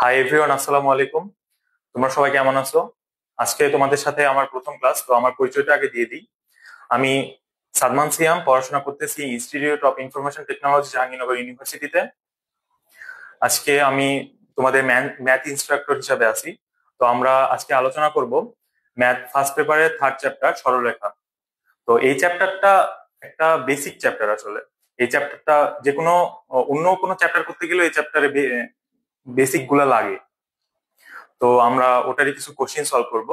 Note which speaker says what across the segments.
Speaker 1: Hi everyone, আসসালামু আলাইকুম। তোমরা সবাই কেমন আছো? আজকে তোমাদের সাথে আমার প্রথম ক্লাস, তো আমার পরিচয়টা আগে দিয়ে দিই। আমি সাদমান সিয়াম, পড়াশোনা করতেছি institute of information technology, Jahangirnagar ইউনিভার্সিটিতে। আজকে আমি তোমাদের ম্যাথ ইনস্ট্রাক্টর হিসাবে আছি। তো আমরা আজকে আলোচনা করব ম্যাথ ফার্স্ট পেপারের থার্ড চ্যাপ্টার সরলরেখা। তো এই চ্যাপ্টারটা একটা বেসিক চ্যাপ্টার আসলে। এই চ্যাপ্টারটা যে কোনো অন্য কোনো চ্যাপ্টার করতে গেলে এই চ্যাপ্টারে বেসিক গুলা লাগে। তো আমরা ওটারই কিছু কোশ্চেন সলভ করব।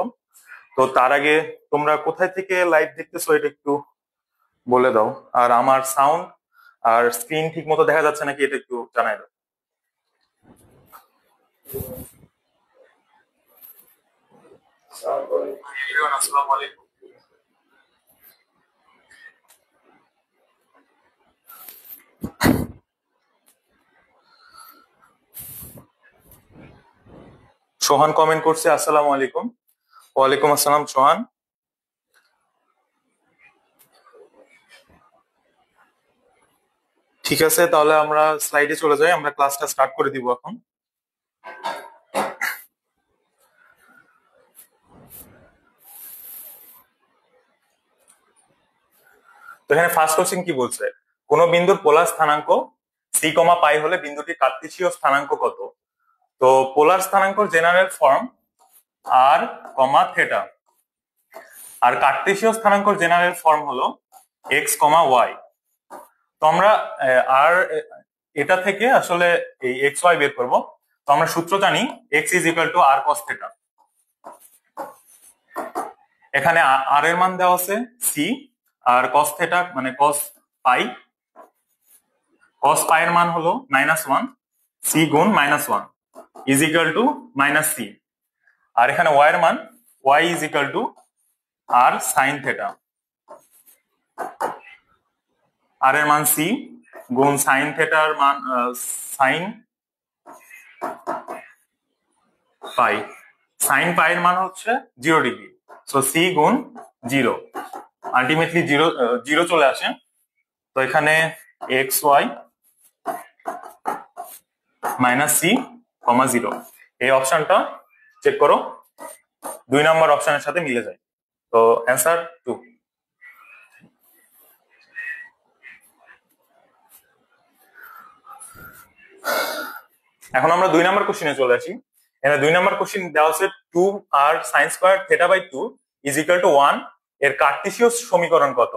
Speaker 1: তো তার আগে তোমরা কোথায় থেকে লাইভ দেখতেছো এটা একটু বলে দাও। আর আমার সাউন্ড আর স্ক্রিন ঠিক মতো দেখা যাচ্ছে নাকি এটা একটু জানাই দাও। আসসালামু আলাইকুম। সোহান কমেন্ট করছে আসসালামু আলাইকুম। ওয়ালাইকুম আসসালাম সোহান। ঠিক আছে, তাহলে আমরা স্লাইডে চলে যাই, আমরা ক্লাসটা স্টার্ট করে দিব এখন। তো এখানে ফার্স্ট কোশ্চেন কি বলছে, কোন বিন্দুর পোলার স্থানাঙ্ক সি কমা পাই হলে বিন্দুটির কার্তেশীয় স্থানাঙ্ক কত? তো পোলার স্থানাঙ্কর জেনারেল ফর্ম আর কমা থেটা, আর কার্তেশীয় স্থানাঙ্কর জেনারেল ফর্ম হলো এক্স কমা ওয়াই। তো আমরা আর এটা থেকে আসলে এই এক্স ওয়াই বের করব। তো আমরা সূত্র জানি x is equal to r cos theta. এখানে আর এর মান দেওয়া আছে সি, আর কস থেটা মানে কস পাই। কস পাই এর মান হলো -1, সি গুণ -1 ইজ ইকুয়াল টু -c। আর এখানে ওয়াই এর মান y is equal to r sine theta. R এর মান সি গুণ সাইন থেটার মান সাইন পাই। সাইন পাই এর মান হচ্ছে 0 ডিগ্রি। সো সি গুণ 0, আলটিমেটলি জিরো জিরো চলে আসে। তো এখানে x Y minus c comma 0, এই অপশনটা চেক করো, 2 নম্বর অপশনের সাথে মিলে যায়। তো অ্যান্সার 2। এখন আমরা 2 নম্বর কোশ্চেনে চলে আসি। এখানে 2 নম্বর কোশ্চেন দেওয়া আছে 2 r sine square theta by 2 is equal to 1 এর কার্টেসীয় সমীকরণ কত?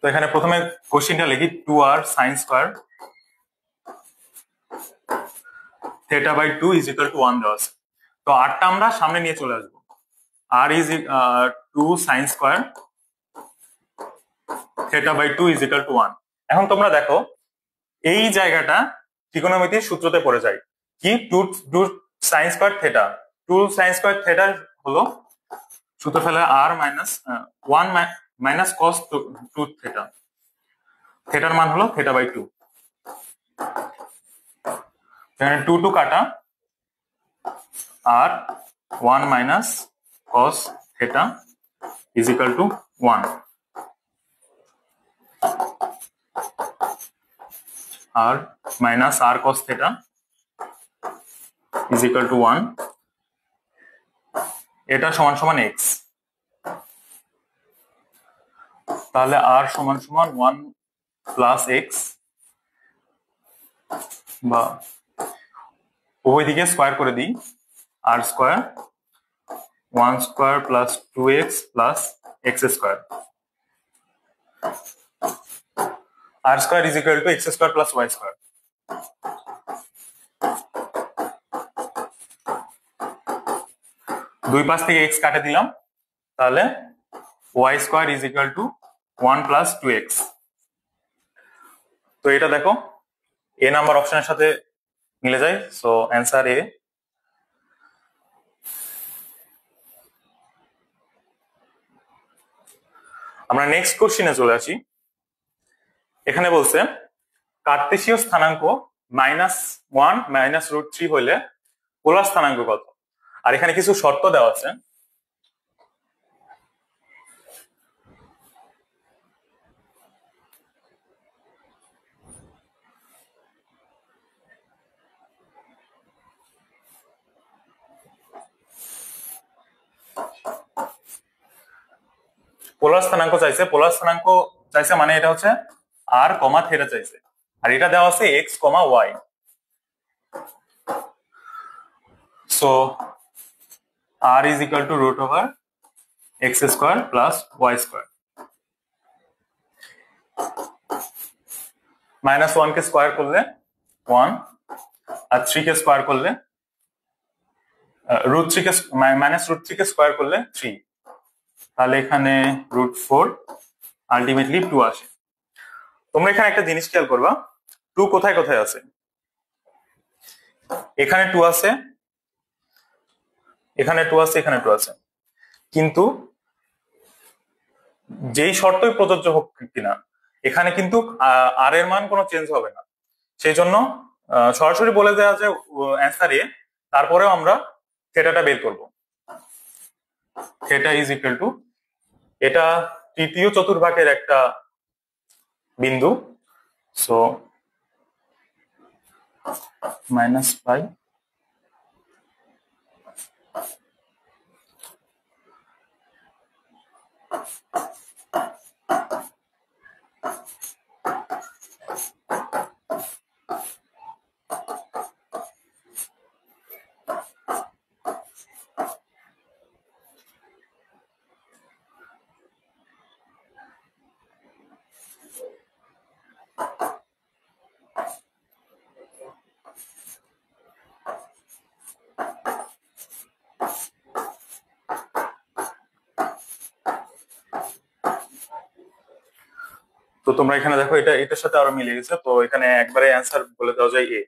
Speaker 1: তো এখানে প্রথমে কোশ্চেনটা লিখি 2 r sine square theta by 2 is equal to 1 দেওয়া আছে। তো আরটা আমরা সামনে নিয়ে চলে আসবো। R is 2 sine square theta by 2 is equal to 1। এখন তোমরা দেখো এই জায়গাটা ত্রিকোণমিতির সূত্রতে পড়ে যায় কি, 2 sine square theta. 2 sine square theta হলো সূত্র ফেলে আর মাইনাস 1 মাইনাস কস 2 থেটা। থেটার মান হলো থেটা বাই 2। এখানে 2 2 কাটা, r 1 minus cos theta is equal to 1, r minus r cos theta is equal to 1। এটা সমান সমান এক্স। তাহলে আর সমান সমান 1 প্লাস এক্স, বা উভয় দিকে স্কোয়ার করে দিই, r square 1 square plus 2x plus x square. R square is equal to x square plus y square. দুই পাশ থেকে এক্স কাটে দিলাম, তাহলে y square is equal to 1 plus 2x। তো এটা দেখো এ নাম্বার অপশনের সাথে মিলে যায়। সো অ্যান্সার এ। আমরা নেক্সট কোশ্চিনে চলে আসি। এখানে বলছে কার্তেশীয় স্থানাঙ্ক -1 -√3 হইলে পোলার স্থানাঙ্ক কত। আর এখানে কিছু শর্ত দেওয়া আছে। পোলার স্থানাঙ্ক চাইছে মানে এটা হচ্ছে আর কমা থেটা চাইছে, আর এটা দেওয়া আছে x comma y. So r is equal to √(x² + y²). -1 কে স্কোয়ার করলে 1, আর 3 কে স্কোয়ার করলে -√3 কে স্কোয়ার করলে 3, তাহলে এখানে √4, আলটিমেটলি 2 আসে। তোমরা এখানে একটা জিনিস খেয়াল করবা, 2 কোথায় কোথায় আছে। এখানে 2 আছে, এখানে 2 আছে, এখানে 2 আছে, কিন্তু যেই শর্তই প্রযোজ্য হোক কিনা এখানে কিন্তু আর এর মান কোনো চেঞ্জ হবে না। সেই জন্য সরাসরি বলে দেওয়া যায় অ্যান্সার এ, তারপরেও আমরা থেটাটা বের করব। থেটা ইজ ইকুয়াল টু, এটা তৃতীয় চতুর্ভাগের একটা বিন্দু, সো -π তো তোমরা এখানে দেখো এটা এটার সাথে আরো মিলে গেছে, তো এখানে একবারে অ্যান্সার বলে দেওয়া যায় এ।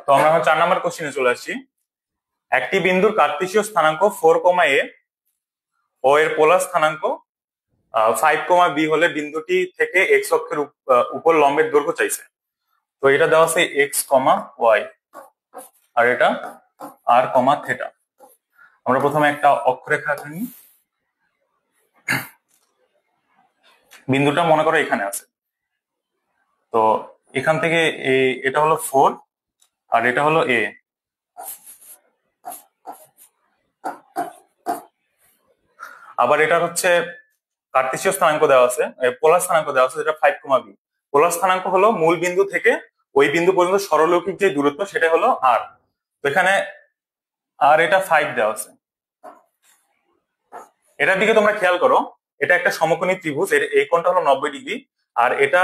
Speaker 1: তো আমরা এখন 4 নম্বর কোশ্চেনে চলে আসছি। একটি বিন্দুর কার্তেশীয় স্থানাঙ্ক 4, a ও এর পোলার স্থানাঙ্ক 5, b হলে বিন্দুটি থেকে এক্স অক্ষের উপর লম্বের দৈর্ঘ্য চাইছে। তো এটা দেওয়া আছে এক্স কমা ওয়াই, আর এটা আর কমা থেটা। আমরা প্রথমে একটা অক্ষরেখা আঁকি। বিন্দুটা মনে করো এখানে আছে, তো এখান থেকে এটা হলো 4 আর এটা হলো এ। আবার এটা হচ্ছে কার্তেশীয় স্থানাঙ্ক দেওয়া আছে, পোলার স্থানাঙ্ক দেওয়া আছে যেটা 5, b। পোলার স্থানাঙ্ক হলো মূল বিন্দু থেকে ওই বিন্দু পর্যন্ত সরলরৈখিক যে দূরত্ব সেটা হলো আর। তো এখানে আর এটা 5 দেওয়া আছে। এটার দিকে তোমরা খেয়াল করো, এটা একটা সমকোণী ত্রিভুজ, এই কোণটা হলো 90°, আর এটা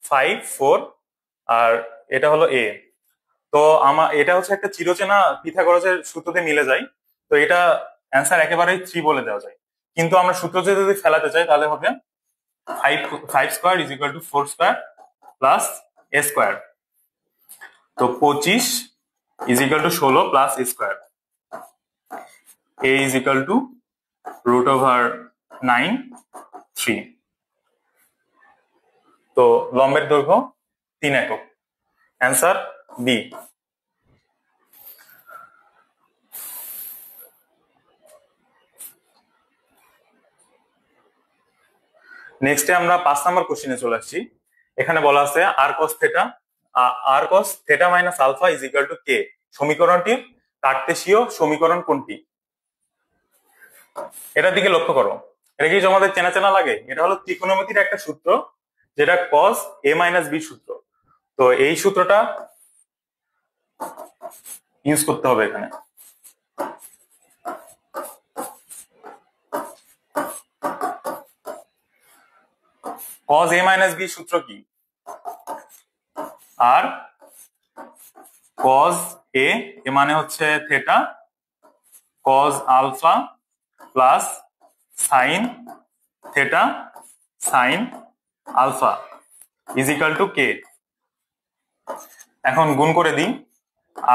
Speaker 1: 5, 4 আর এটা হলো এ। তো এটা হচ্ছে একটা চিরচেনা পিথাগোরাসের সূত্রতে মিলে যায়। তো এটা অ্যান্সার একেবারেই 3 বলে দেওয়া যায়, কিন্তু আমরা সূত্র যদি ফেলাতে চাই তাহলে হবে 5² = 4² + a²। তো 25 = 16 + a²। a = √9, 3। তো লম্বের দৈর্ঘ্য 3 একক। Answer B. নেক্সটে আমরা 5 নম্বর কোশ্চেনে চলে আসছি। এখানে বলা আছে আর cos θ - α = k সমীকরণটির কার্তেশীয় সমীকরণ কোনটি। এটার দিকে লক্ষ্য করো, এটা কি তোমাদের চেনা চেনা লাগে? এটা হলো ত্রিকোণমিতির একটা সূত্র, যেটা cos a - b সূত্র। তো এই সূত্রটা ইউজ করতে হবে এখানে। cos a - b সূত্র কি? আর cos a মানে হচ্ছে theta, cos alpha plus sine theta sine alpha is equal to k. এখন গুণ করে দিই,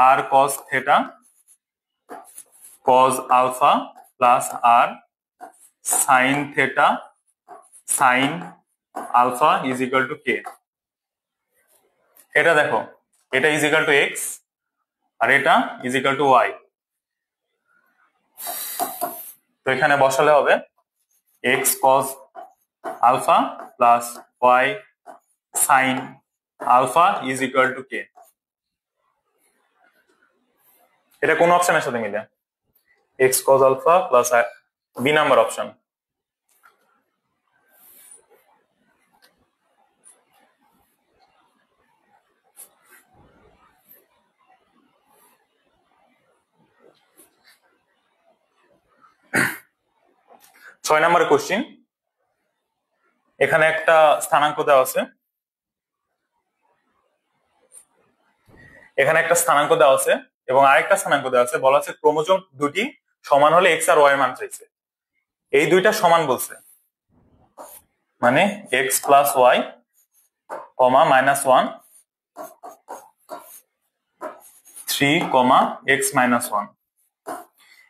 Speaker 1: r cos theta cos alpha plus r sine theta sine alpha is equal to k. এটা দেখো, এটা is equal to x r এটা is equal to y. তো এখানে বসালে হবে x cos alpha plus y sine alpha is equal to k. এটা কোন অপশনের সাথে মিলে? X cos alpha plus B number option. ছয় নম্বর কোশ্চিন, এখানে একটা স্থানাঙ্ক দেওয়া আছে, এখানে একটা স্থানাঙ্ক দেওয়া আছে এবং আরেকটা স্থানাঙ্ক দেওয়া আছে। বলা আছে ক্রোমোজোম দুটি সমান হলে এক্স আর ওয়াই এর মান চাইছে। এই দুইটা সমান বলছে, মানে x plus y comma minus one 3 comma x minus one.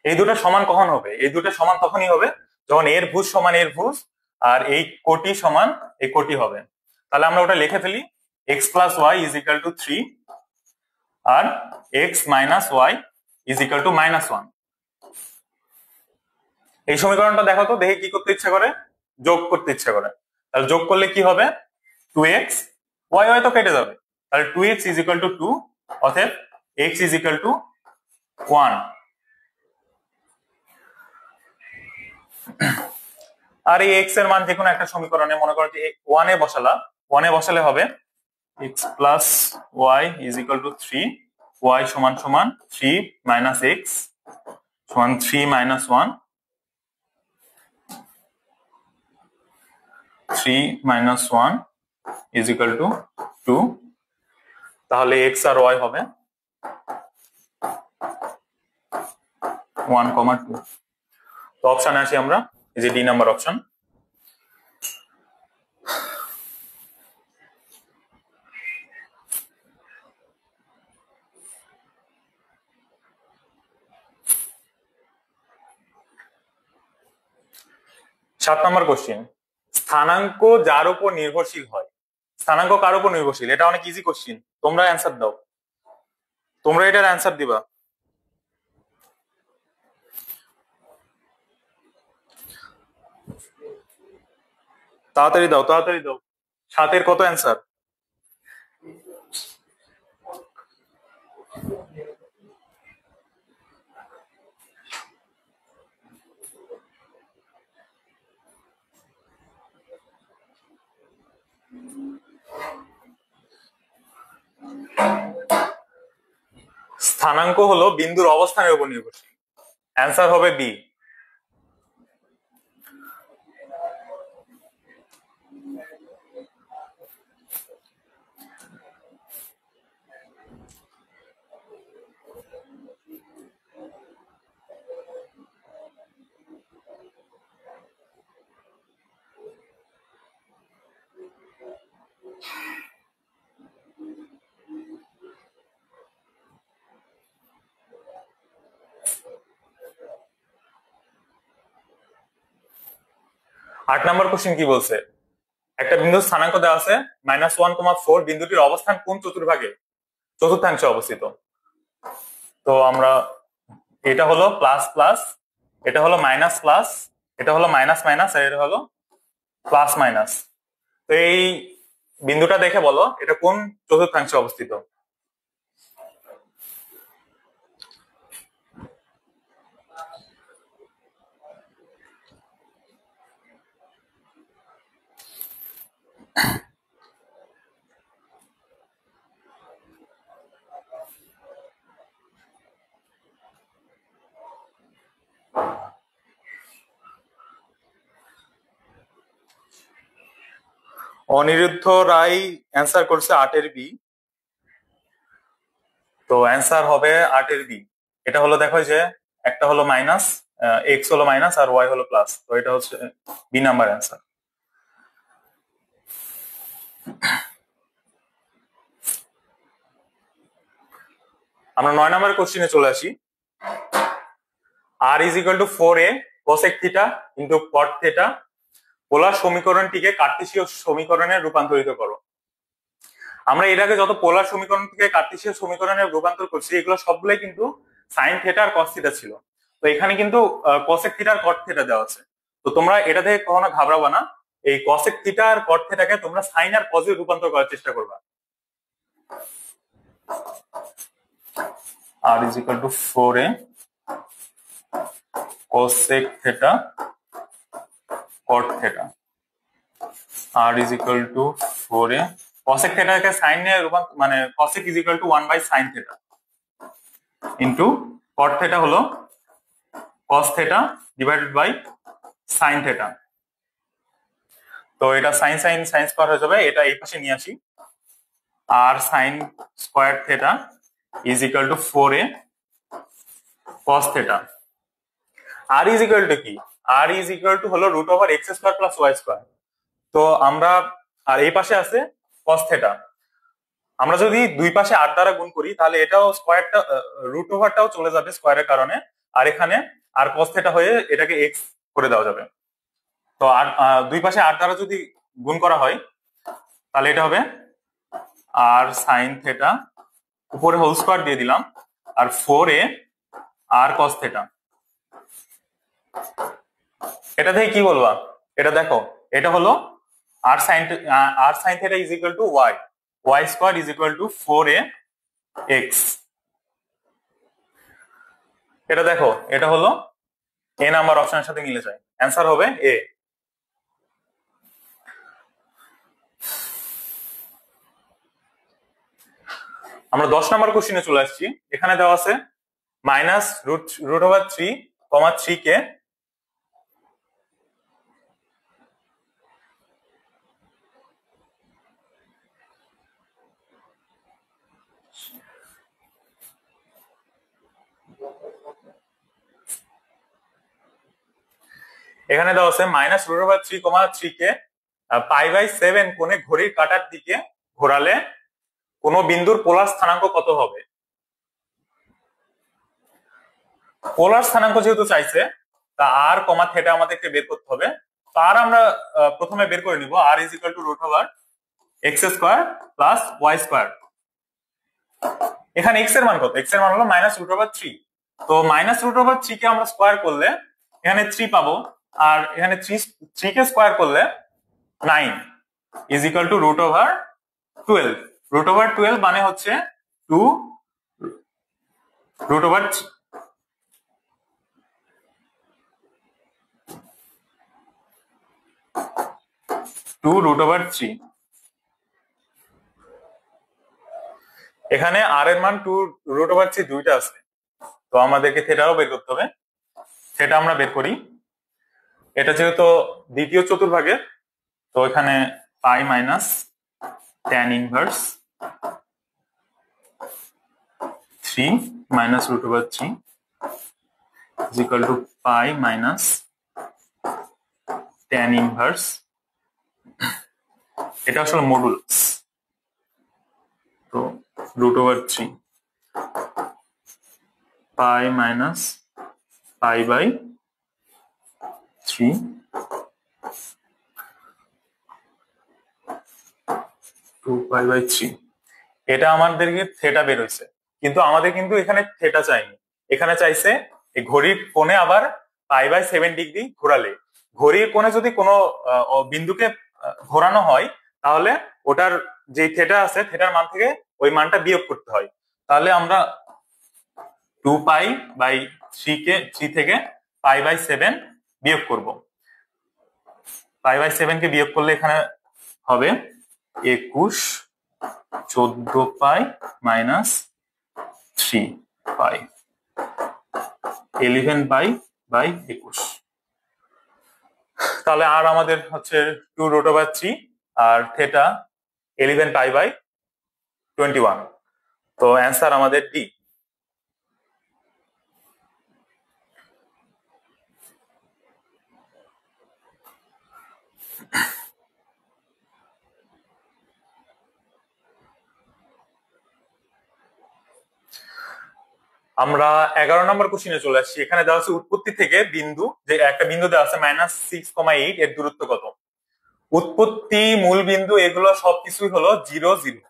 Speaker 1: এই দুটো সমান কখন হবে? এই দুটো সমান তখনই হবে যখন এর ভুজ সমান এর ভুজ আর এই কোটি সমান এই কোটি হবে। তাহলে আমরা ওটা লিখে ফেলি, x plus y is equal to 3 আর x minus y is equal to minus one. এই সমীকরণটা দেখো তো, দেখে কি করতে ইচ্ছা করে? যোগ করতে ইচ্ছা করে। তাহলে যোগ করলে কি হবে? 2x, ওয়াই ওয়াই তো কেটে যাবে, তাহলে 2x ইজ ইকাল টু 2, অতএব x ইজ ইকাল টু 1। আর এই x এর মান যে কোনো একটা সমীকরণে মনে করো যে 1 এ বসালা, 1 এ বসালে হবে x plus y is equal to 3, y সমান সমান 3 মাইনাস x সমান 3 minus 1, 3 minus 1 is equal to 2। তাহলে x আর y হবে 1,2। তো অপশনে আসি আমরা, এই যে ডি নাম্বার অপশন। সাত নম্বর কোশ্চিন, স্থানাঙ্ক যার উপর নির্ভরশীল হয়। স্থানাঙ্ক কার উপর নির্ভরশীল? এটা অনেক ইজি কোশ্চিন, তোমরা অ্যান্সার দাও, তোমরা এটার অ্যান্সার দিবা। তাড়াতাড়ি দাও, তাড়াতাড়ি দাও। 7 এর কত অ্যান্সার? স্থানাঙ্ক হলো বিন্দুর অবস্থানের উপর নির্ভরশীল, অ্যান্সার হবে বি। আট নম্বর কোশ্চেন কি বলছে? একটা বিন্দুর স্থানাঙ্ক দেওয়া আছে -1,4, বিন্দুটির অবস্থান কোন চতুর্ভাগে? চতুর্থাংশে অবস্থিত। তো আমরা, এটা হলো প্লাস প্লাস, এটা হলো মাইনাস প্লাস, এটা হলো মাইনাস মাইনাস, আর এটা হলো প্লাস মাইনাস। তো এই বিন্দুটা দেখে বলো এটা কোন চতুর্থাংশে অবস্থিত? অনিরুদ্ধ রায় অ্যান্সার করছে 8 এর বি। তো অ্যান্সার হবে 8 এর বি। এটা হলো দেখো যে একটা হলো মাইনাস এক্স হলো মাইনাস আর ওয়াই হলো প্লাস। তো এটা হচ্ছে বি নাম্বার অ্যান্সার। আমরা 9 নাম্বার কোশ্চেনে চলে আসি। R is equal to 4a cosec theta into cot theta, polar সমীকরণটিকে কার্টেসীয় সমীকরণে রূপান্তরিত করো। আমরা এর আগে যত পোলার সমীকরণ থেকে কার্টেসীয় সমীকরণে রূপান্তর করছি এগুলো সবগুলাই কিন্তু সাইন থিটা আর কস থিটা ছিল। তো এখানে কিন্তু কোসেক থিটা আর কট থিটা দেওয়া আছে। তো তোমরা এটা থেকে কখনো ঘাবড়াবা না, এই কোসেক থিটা আর কট থিটাকে তোমরা সাইন আর কসে রূপান্তর করার চেষ্টা করবা। R is equal to 4a cosec theta cot theta, r is equal to 4a cosec theta কে sin এ রূপান্তর, মানে cosec is equal to 1 by sin theta into cot theta হলো cos theta divided by sin theta। তো এটা sin sin sin square হয়ে যাবে, এটা এই পাশে নিয়ে আসি। আর sin square theta is equal to 4a cos theta। r is equal to কি? r is equal to হলো root over x square plus y square। তো আমরা, আর এই পাশে আছে cos theta, আমরা যদি দুই পাশে 8 দ্বারা গুণ করি তাহলে এটাও স্কয়ারটা, রুট ওভারটাও চলে যাবে স্কয়ারের কারণে, আর এখানে আর cos থিটা হয়ে এটাকে x করে দেওয়া যাবে। তো আর দুই পাশে 8 দ্বারা যদি গুণ করা হয় তাহলে এটা হবে আর sin থিটা, উপরে হোল স্কয়ার দিয়ে দিলাম, আর 4a আর cos থিটা। এটা থেকে কি বলবা? এটা দেখো, এটা হলো r sin theta is equal two y square is equal to 4a x। এটা দেখো, এটা হলো এ নাম্বার অপশনের সাথে মিলে যায়, অ্যান্সার হবে এ। আমরা 10 নাম্বার কোশ্চেনে চলে আসছি। এখানে দেওয়া আছে মাইনাস রুট ওভার 3, 3 কে এখানে দেওয়া আছে মাইনাস রুট ওভার 3, 3 কে π/7 কোণে ঘড়ির কাঁটার দিকে ঘোরালে কোন বিন্দুর পোলার স্থানাঙ্ক কত হবে? পোলার স্থানাঙ্ক যেহেতু চাইছে, তা আর কমা থিটা আমাদেরকে বের করতে হবে। তার আমরা প্রথমে বের করে নিব r is equal to root over x square plus y square. এখানে এক্স এর মান কত? এক্স এর মান হলো মাইনাস রুট ওভার 3। তো মাইনাস রুট ওভার 3 কে আমরা স্কয়ার করলে এখানে 3 পাবো, আর এখানে 3 কে স্কয়ার করলে 9 is equal to root over 12। Root over 12 মানে হচ্ছে 2 রুট ওভার 3। এখানে আর এর মান 2 রুট ওভার 3 দুইটা আছে, তো আমাদেরকে থিটাও বের করতে হবে। থিটা আমরা বের করি। এটা যেহেতু দ্বিতীয় চতুর্ভাগের, তো এখানে pi minus tan inverse 3 minus root over 3 is equal to pi minus tan inverse, এটা আসলে মডুলাস, তো root over 3 pi minus pi by 3 2π/3। এটা আমাদেরকে থিটা বের হয়েছে, কিন্তু আমাদের কিন্তু এখানে থিটা চাইনি, এখানে চাইছে এই ঘড়ির কোণে আবার π/7 ডিগ্রি ঘোরালে। ঘড়ির কোণে যদি কোনো বিন্দুকে ঘোরানো হয় তাহলে ওটার যে থিটা আছে থিটার মান থেকে ওই মানটা বিয়োগ করতে হয়। তাহলে আমরা 2π/3 কে 3 থেকে π/7 বিয়োগ করব। π/7 কে বিয়োগ করলে এখানে হবে 21 14π মাইনাস 3π 11π/21। তাহলে আর আমাদের হচ্ছে 2 রুট ওভার 3 আর থিটা 11π/21। তো অ্যান্সার আমাদের ডি। আমরা 11 নম্বর কোশ্চেনে চলে আসছি। এখানে দেওয়া আছে উৎপত্তি থেকে বিন্দু, যে একটা বিন্দু দেওয়া আছে -6,8, এর দূরত্ব কত। উৎপত্তি, মূল বিন্দু, এগুলো সবকিছুই হলো 0 0।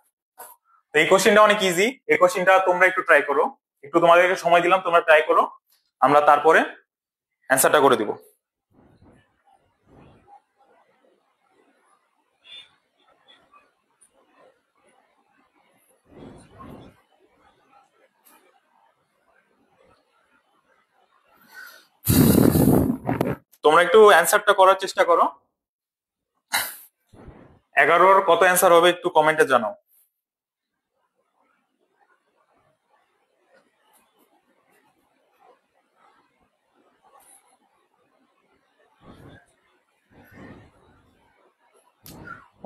Speaker 1: তো এই কোশ্চেনটা অনেক ইজি। এই কোশ্চেনটা তোমরা একটু ট্রাই করো, একটু তোমাদেরকে সময় দিলাম, তোমরা ট্রাই করো, আমরা তারপরে অ্যান্সারটা করে দিব। তোমরা একটু অ্যান্সারটা করার চেষ্টা করো। 11-র কত অ্যান্সার হবে একটু কমেন্টে জানাও।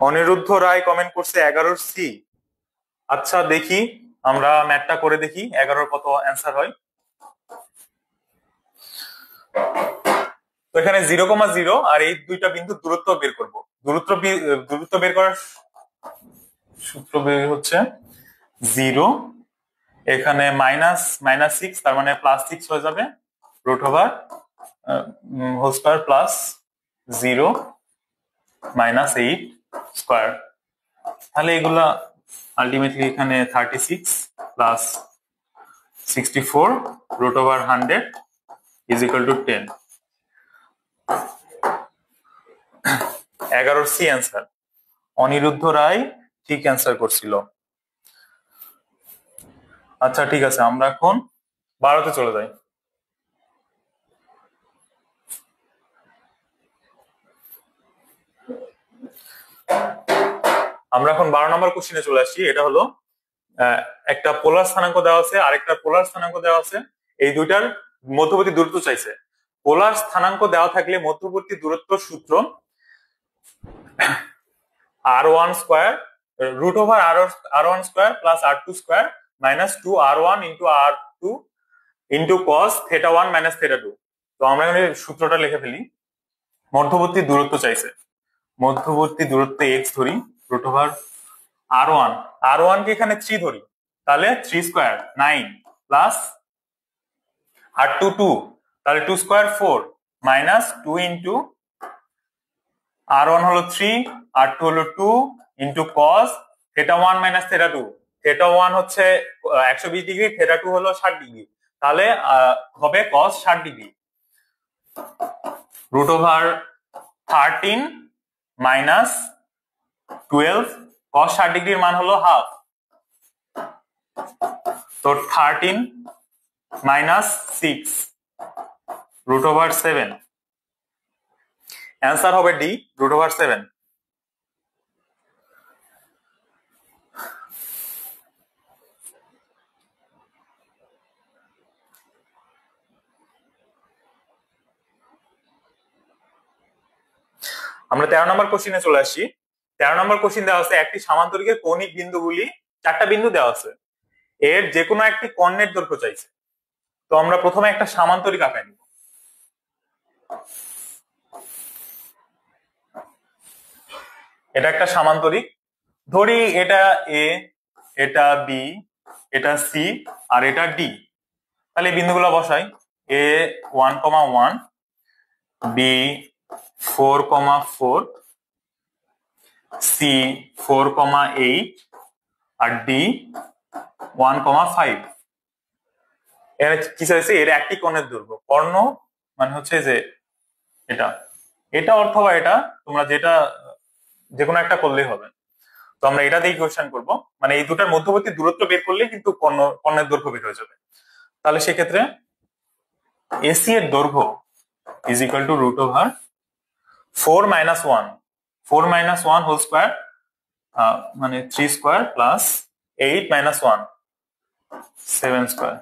Speaker 1: অনিরুদ্ধ রায় কমেন্ট করছে 11-র সি। আচ্ছা দেখি, আমরা ম্যাথটা করে দেখি 11-র কত অ্যান্সার হয়। তো এখানে 0,0 আর এই দুইটা বিন্দু দূরত্ব বের করব। দূরত্ব বের করার সূত্র বের হচ্ছে 0, এখানে -6, তার মানে +6 হয়ে যাবে, √ হোল স্কয়ার প্লাস 0 -8 স্কয়ার। তাহলে এগুলা আলটিমেটলি এখানে 36 প্লাস 64 √ 100 = 10। 11-র সি অ্যান্সার। অনিরুদ্ধ রায় ঠিক অ্যান্সার করছিল। আচ্ছা ঠিক আছে, আমরা এখন 12তে চলে যাই। আমরা এখন 12 নম্বর কোশ্চেনে চলে আসছি। এটা হলো একটা পোলার স্থানাঙ্ক দেওয়া আছে, আরেকটা পোলার স্থানাঙ্ক দেওয়া আছে, এই দুইটার মধ্যবর্তী দূরত্ব চাইছে। পোলার স্থানাঙ্ক দেওয়া থাকলে মধ্যবর্তী দূরত্ব সূত্র r1 square √r1 square plus r2 square minus 2r1 into r2 into cos θ1 minus θ2। তো আমরা এখানে সূত্রটা লিখে ফেলি। মধ্যবর্তী দূরত্ব চাইছে, মধ্যবর্তী দূরত্ব x ধরি, √r1 কে এখানে 3 ধরি, তাহলে 3 স্কয়ার 9 প্লাস r2 2, তাহলে 2 স্কয়ার 4 মাইনাস 2 ইন্টু r1 হলো 3, r2 হলো 2 ইন্টু cos θ1 মাইনাস θ2। θ1 হচ্ছে 120 ডিগ্রি, θ2 হলো 60 ডিগ্রি, তাহলে হবে cos 60 ডিগ্রি। √13 মাইনাস 12, cos 60 ডিগ্রির মান হলো হাফ, তো 13 মাইনাস 6 √7। অ্যান্সার হবে ডি, √7। আমরা 13 নম্বর কোশ্চেনে চলে আসছি। 13 নম্বর কোশ্চেন দেওয়া আছে একটি সামান্তরিকের কৌণিক বিন্দুগুলি, 4টা বিন্দু দেওয়া আছে, এর যে কোনো একটি কর্ণের দৈর্ঘ্য চাইছে। তো আমরা প্রথমে একটা সামান্তরিক আঁকাই নিব। এটা একটা সামান্তরিক, ধরি এটা এ, এটা বি, এটা সি, আর এটা ডি। তাহলে এই বিন্দুগুলো বসাই, এ 1,1, বি 4,4, সি 4,8, আর ডি 1,5। এর কি চাইছে, এর একটি কোণের দৈর্ঘ্য। কর্ণ মানে হচ্ছে যে এটা, এটা অথবা এটা, তোমরা যেটা যে কোনো একটা করলেই হবে। তো আমরা এটা দিয়ে কোশ্চেন করব, মানে এই দুটার মধ্যবর্তী দূরত্ব বের করলে কিন্তু কর্ণের দৈর্ঘ্য বের হয়ে যাবে। তাহলে সেক্ষেত্রে এসি এর দৈর্ঘ্য is equal to √4 minus 1, 4 minus 1 whole square, মানে 3 স্কয়ার প্লাস 8 মাইনাস 1 7 স্কয়ার।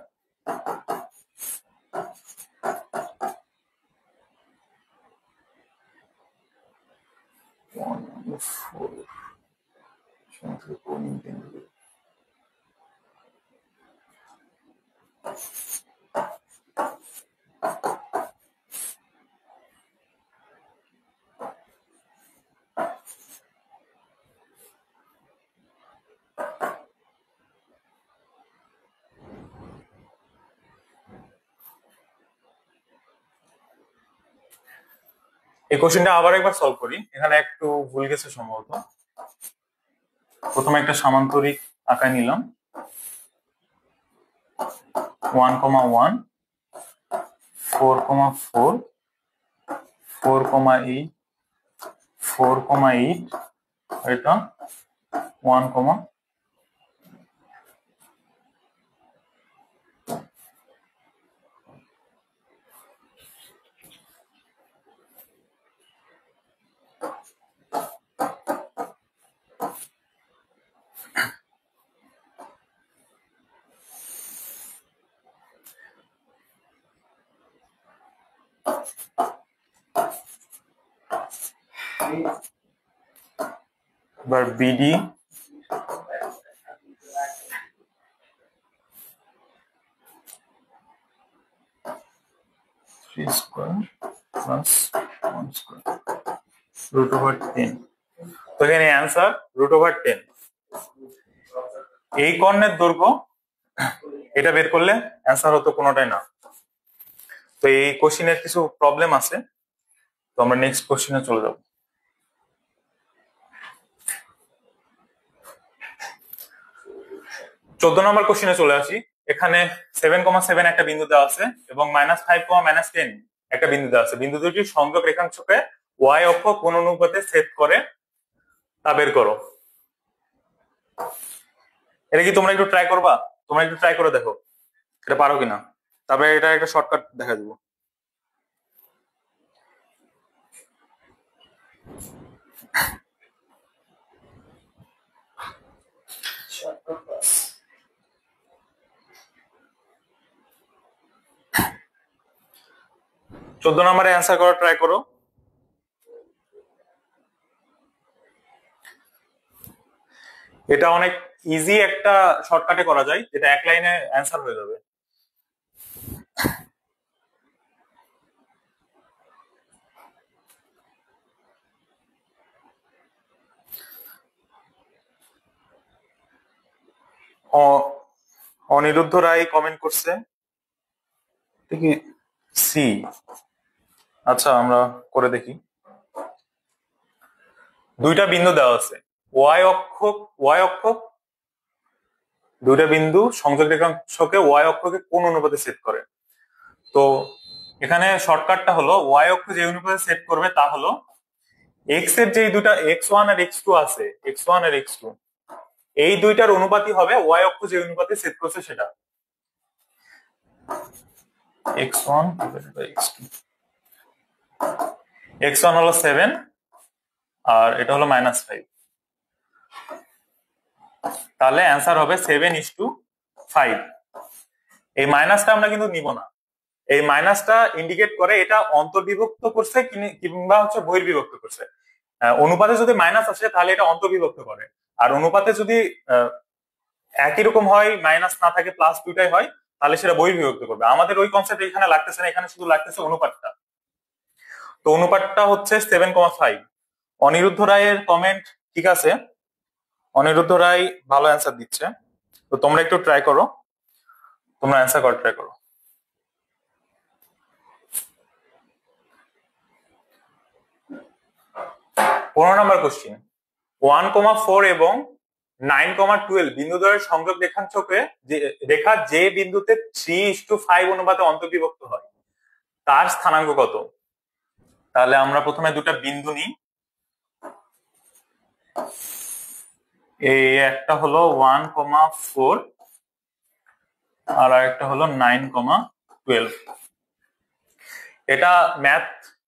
Speaker 1: এই কোশ্চেনটা আবার একবার সলভ করি, এখানে একটু ভুল গেছে সম্ভবত। প্রথমে একটা সামান্তরিক আকার নিলাম, 1,1 4,4 4,8 4,8 এটা 1, এবার বিডি স্কোয়ার প্লাস 1 স্কোয়ার √10। তো এখানে অ্যান্সার √10। এই কর্ণের দৈর্ঘ্য এটা বের করলে অ্যান্সার হতো কোনোটাই না। তো এই কোশ্চেনের কিছু প্রবলেম আছে, তো আমরা নেক্সট কোশ্চেনে চলে যাব। 14 নম্বর কোশ্চেনে চলে আসি। এখানে 7,7 একটা বিন্দু দেওয়া আছে এবং -5, -10 একটা বিন্দু দেওয়া আছে। বিন্দু দুটি সংযোগ রেখাংশকে y অক্ষ কোন অনুপাতে ছেদ করে তা বের করো। এটা কি তোমরা একটু ট্রাই করবা? তোমরা একটু ট্রাই করে দেখো এটা পারো কিনা, তারপরে এটা একটা শর্টকাট দেখা দেবো। চোদ্দ নম্বরে অ্যান্সার করার ট্রাই করো। এটা অনেক ইজি একটা শর্টকাটে করা যায়, যেটা এক লাইনে অ্যান্সার হয়ে যাবে। অনিরুদ্ধ রায় কমেন্ট করছে কি সি। আচ্ছা আমরা করে দেখি। দুইটা বিন্দু দেওয়া আছে, ওয়াই অক্ষ দুইটা বিন্দু সংযোগ রেখাংশকে ওয়াই অক্ষকে কোন অনুপাতে সেট করে। তো এখানে শর্টকাটটা হলো ওয়াই অক্ষ যে অনুপাতে সেট করবে তা হলো এক্স এর যে দুইটা x1 আর x2 আছে, x1 আর x2 এই দুইটার অনুপাতই হবে ওয়াই অক্ষ যে অনুপাতে সেট করছে সেটা। x1 x2, x1 হলো 7 আর এটা হলো -5, তাহলে অ্যান্সার হবে 7:5। এই মাইনাসটা আমরা কিন্তু নিব না, এই মাইনাসটা ইন্ডিকেট করে এটা অন্তর্বিভক্ত করছে কিংবা হচ্ছে বহির্বিভক্ত করছে। অনুপাতে যদি মাইনাস আসে তাহলে এটা অন্তর্বিভক্ত করে, আর অনুপাতে যদি একই রকম হয়, মাইনাস না থাকে প্লাস দুইটাই হয়, তাহলে সেটা বহির্বিভক্ত করবে। আমাদের ওই কনসেপ্ট এখানে লাগতেছে না, এখানে শুধু লাগতেছে অনুপাতটা। তো অনুপাতটা হচ্ছে 7,5। অনিরুদ্ধ রায়ের কমেন্ট ঠিক আছে, অনিরুদ্ধ রায় ভালো অ্যান্সার দিচ্ছে। তো তোমরা একটু ট্রাই করো, তোমরা অ্যান্সার করার ট্রাই করো। 15 নম্বর কোশ্চেন, 1,4 এবং 9,12 বিন্দুদ্বয়ের সংযোগ রেখাংশকে রেখা যে বিন্দুতে 3:5 অনুপাতে অন্তর্বিভক্ত হয় তার স্থানাঙ্ক কত? তাহলে আমরা প্রথমে দুটা বিন্দু নিই। এই একটা হলো 1,4 আর একটা হলো 9,12। এটা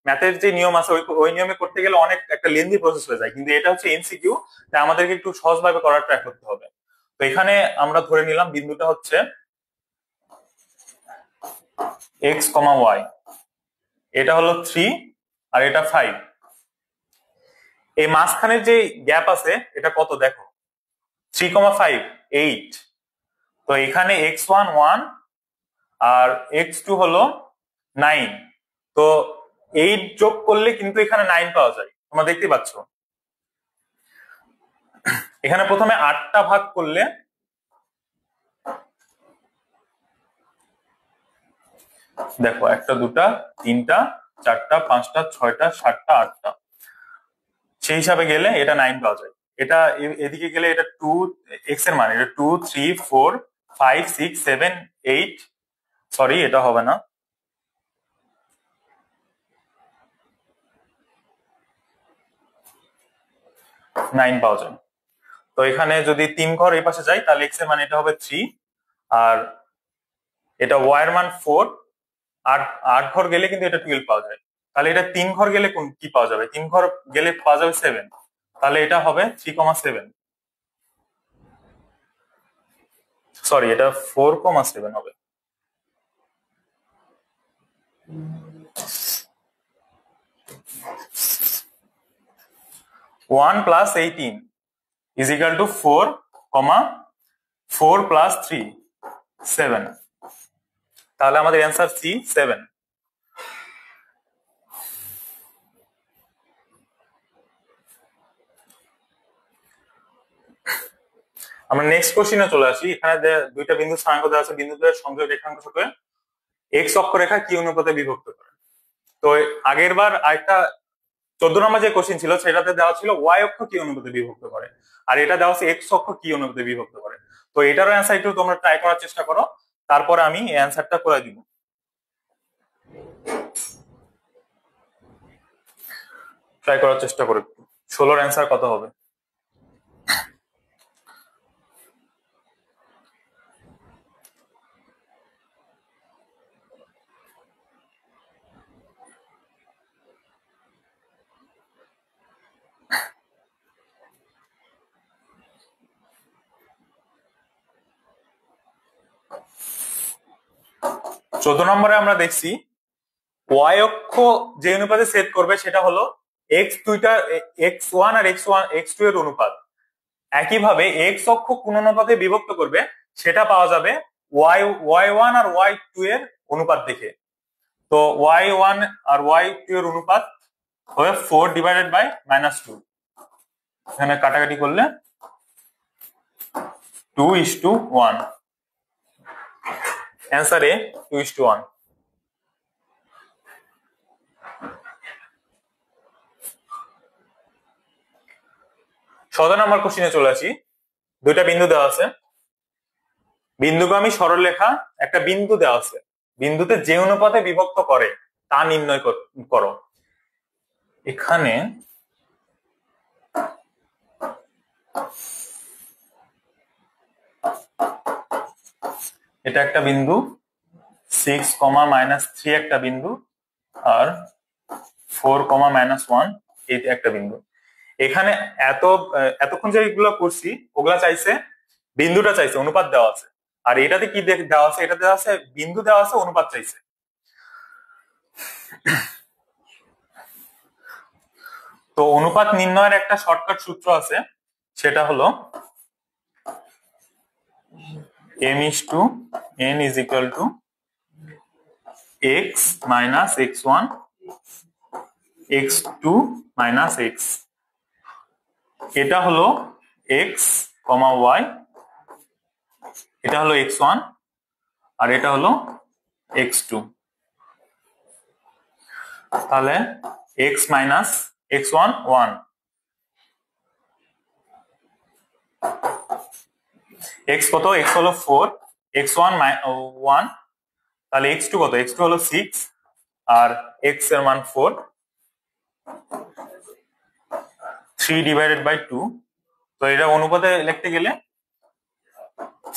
Speaker 1: ম্যাথের যে নিয়ম আছে ওই নিয়মে করতে গেলে অনেক একটা লেন্দি প্রসেস হয়ে যায়, কিন্তু এটা হচ্ছে এমসিকিউ, তাই আমাদেরকে একটু সহজভাবে করার ট্রাই করতে হবে। তো এখানে আমরা ধরে নিলাম বিন্দুটা হচ্ছে x, y, এটা হলো 3 আর এটা 5। এই মাঝখানের যে গ্যাপ আছে এটা কত দেখো, 3,5 8। তো এখানে x1 1 আর x2 হলো 9। তো 8 যোগ করলে কিন্তু এখানে 9 পাওয়া যায়, তোমরা দেখতে পাচ্ছ। এখানে প্রথমে 8টা ভাগ করলে দেখো 1, 2, 3, 4টা 5টা 6টা 7টা 8টা, সেই হিসাবে গেলে এটা 9 পাওয়া যায়। এটা এদিকে গেলে এটা 2 এক্স এর মান, এটা 2 3 4 5 6 7 8, সরি এটা হবে না, 9 পাওয়া যায়। তো এখানে যদি 3 ঘর এই পাশে যাই তাহলে এক্স এর মান এটা হবে 3, আর এটা ওয়াই এর মান 4, 8 ঘর গেলে কিন্তু এটা 12 পাওয়া যায়। তাহলে এটা 3 ঘর গেলে কোন কি পাওয়া যাবে, 3 ঘর গেলে পাওয়া যাবে 7, তাহলে এটা হবে 3,7, সরি এটা 4,7 হবে। 1 plus 18 is equal to 4, 4 plus 3 7, তাহলে আমাদের অ্যান্সার সি 7। আমরা নেক্সট কোশ্চেনে চলে আসি। এখানে দুইটা বিন্দু স্থানাঙ্ক দেওয়া আছে, বিন্দুদ্বয়ের সংযোগ রেখাংশ থেকে এক্স অক্ষরেখা কি অনুপাতে বিভক্ত করে। তো আগের বার আরেকটা 14 নম্বর যে কোশ্চেন ছিল সেটাতে দেওয়া ছিল ওয়াই অক্ষ কি অনুপাতে বিভক্ত করে, আর এটা দেওয়া আছে এক্স অক্ষ কি অনুপাতে বিভক্ত করে। তো এটারও অ্যান্সার একটু তোমরা ট্রাই করার চেষ্টা করো, তারপরে আমি অ্যান্সারটা করে দিব। ট্রাই করার চেষ্টা করো একটু, 16 অ্যান্সার কত হবে। চোদ্দ নম্বরে আমরা দেখছি ওয়াই অক্ষ যে অনুপাতে সেট করবে সেটা হলো এক্স দুইটা, এক্স ওয়ান আর এক্স টু এর অনুপাত। একইভাবে এক্স অক্ষ কোন অনুপাতে বিভক্ত করবে সেটা পাওয়া যাবে ওয়াই ওয়ান আর ওয়াই টু এর অনুপাত দেখে। তো ওয়াই ওয়ান আর ওয়াই টু এর অনুপাত হবে 4/-2, এখানে কাটাকাটি করলে 2:1, অ্যান্সার এ 2:1। 17 নম্বর কোশ্চেনে চলে আসি। দুইটা বিন্দু দেওয়া আছে, বিন্দুগামী সরলরেখা একটা বিন্দু দেওয়া আছে, বিন্দুতে যে অনুপাতে বিভক্ত করে তা নির্ণয় করো। এখানে এটা একটা বিন্দু, 6, একটা বিন্দু, আর 4, এই একটা বিন্দু। এখানে এতক্ষণ যেগুলো করছি ওগুলা চাইছে, বিন্দুটা চাইছে, অনুপাত দেওয়া আছে। আর এটাতে কি দেওয়া আছে, এটা দেওয়া আছে বিন্দু দেওয়া আছে, অনুপাত চাইছে। তো অনুপাত নির্ণয়ের একটা শর্টকাট সূত্র আছে, সেটা হলো m/n is equal to x minus x1 x2 minus x। এটা হলো x, y, এটা হলো x1 আর এটা হলো x2। তাহলে x minus x1 1, x কত, x হলো 4, x1 1, তাহলে x2 কত, x2 হলো 6 আর x এর মান 4, 3/2। তো এটা অনুপাতে লিখতে গেলে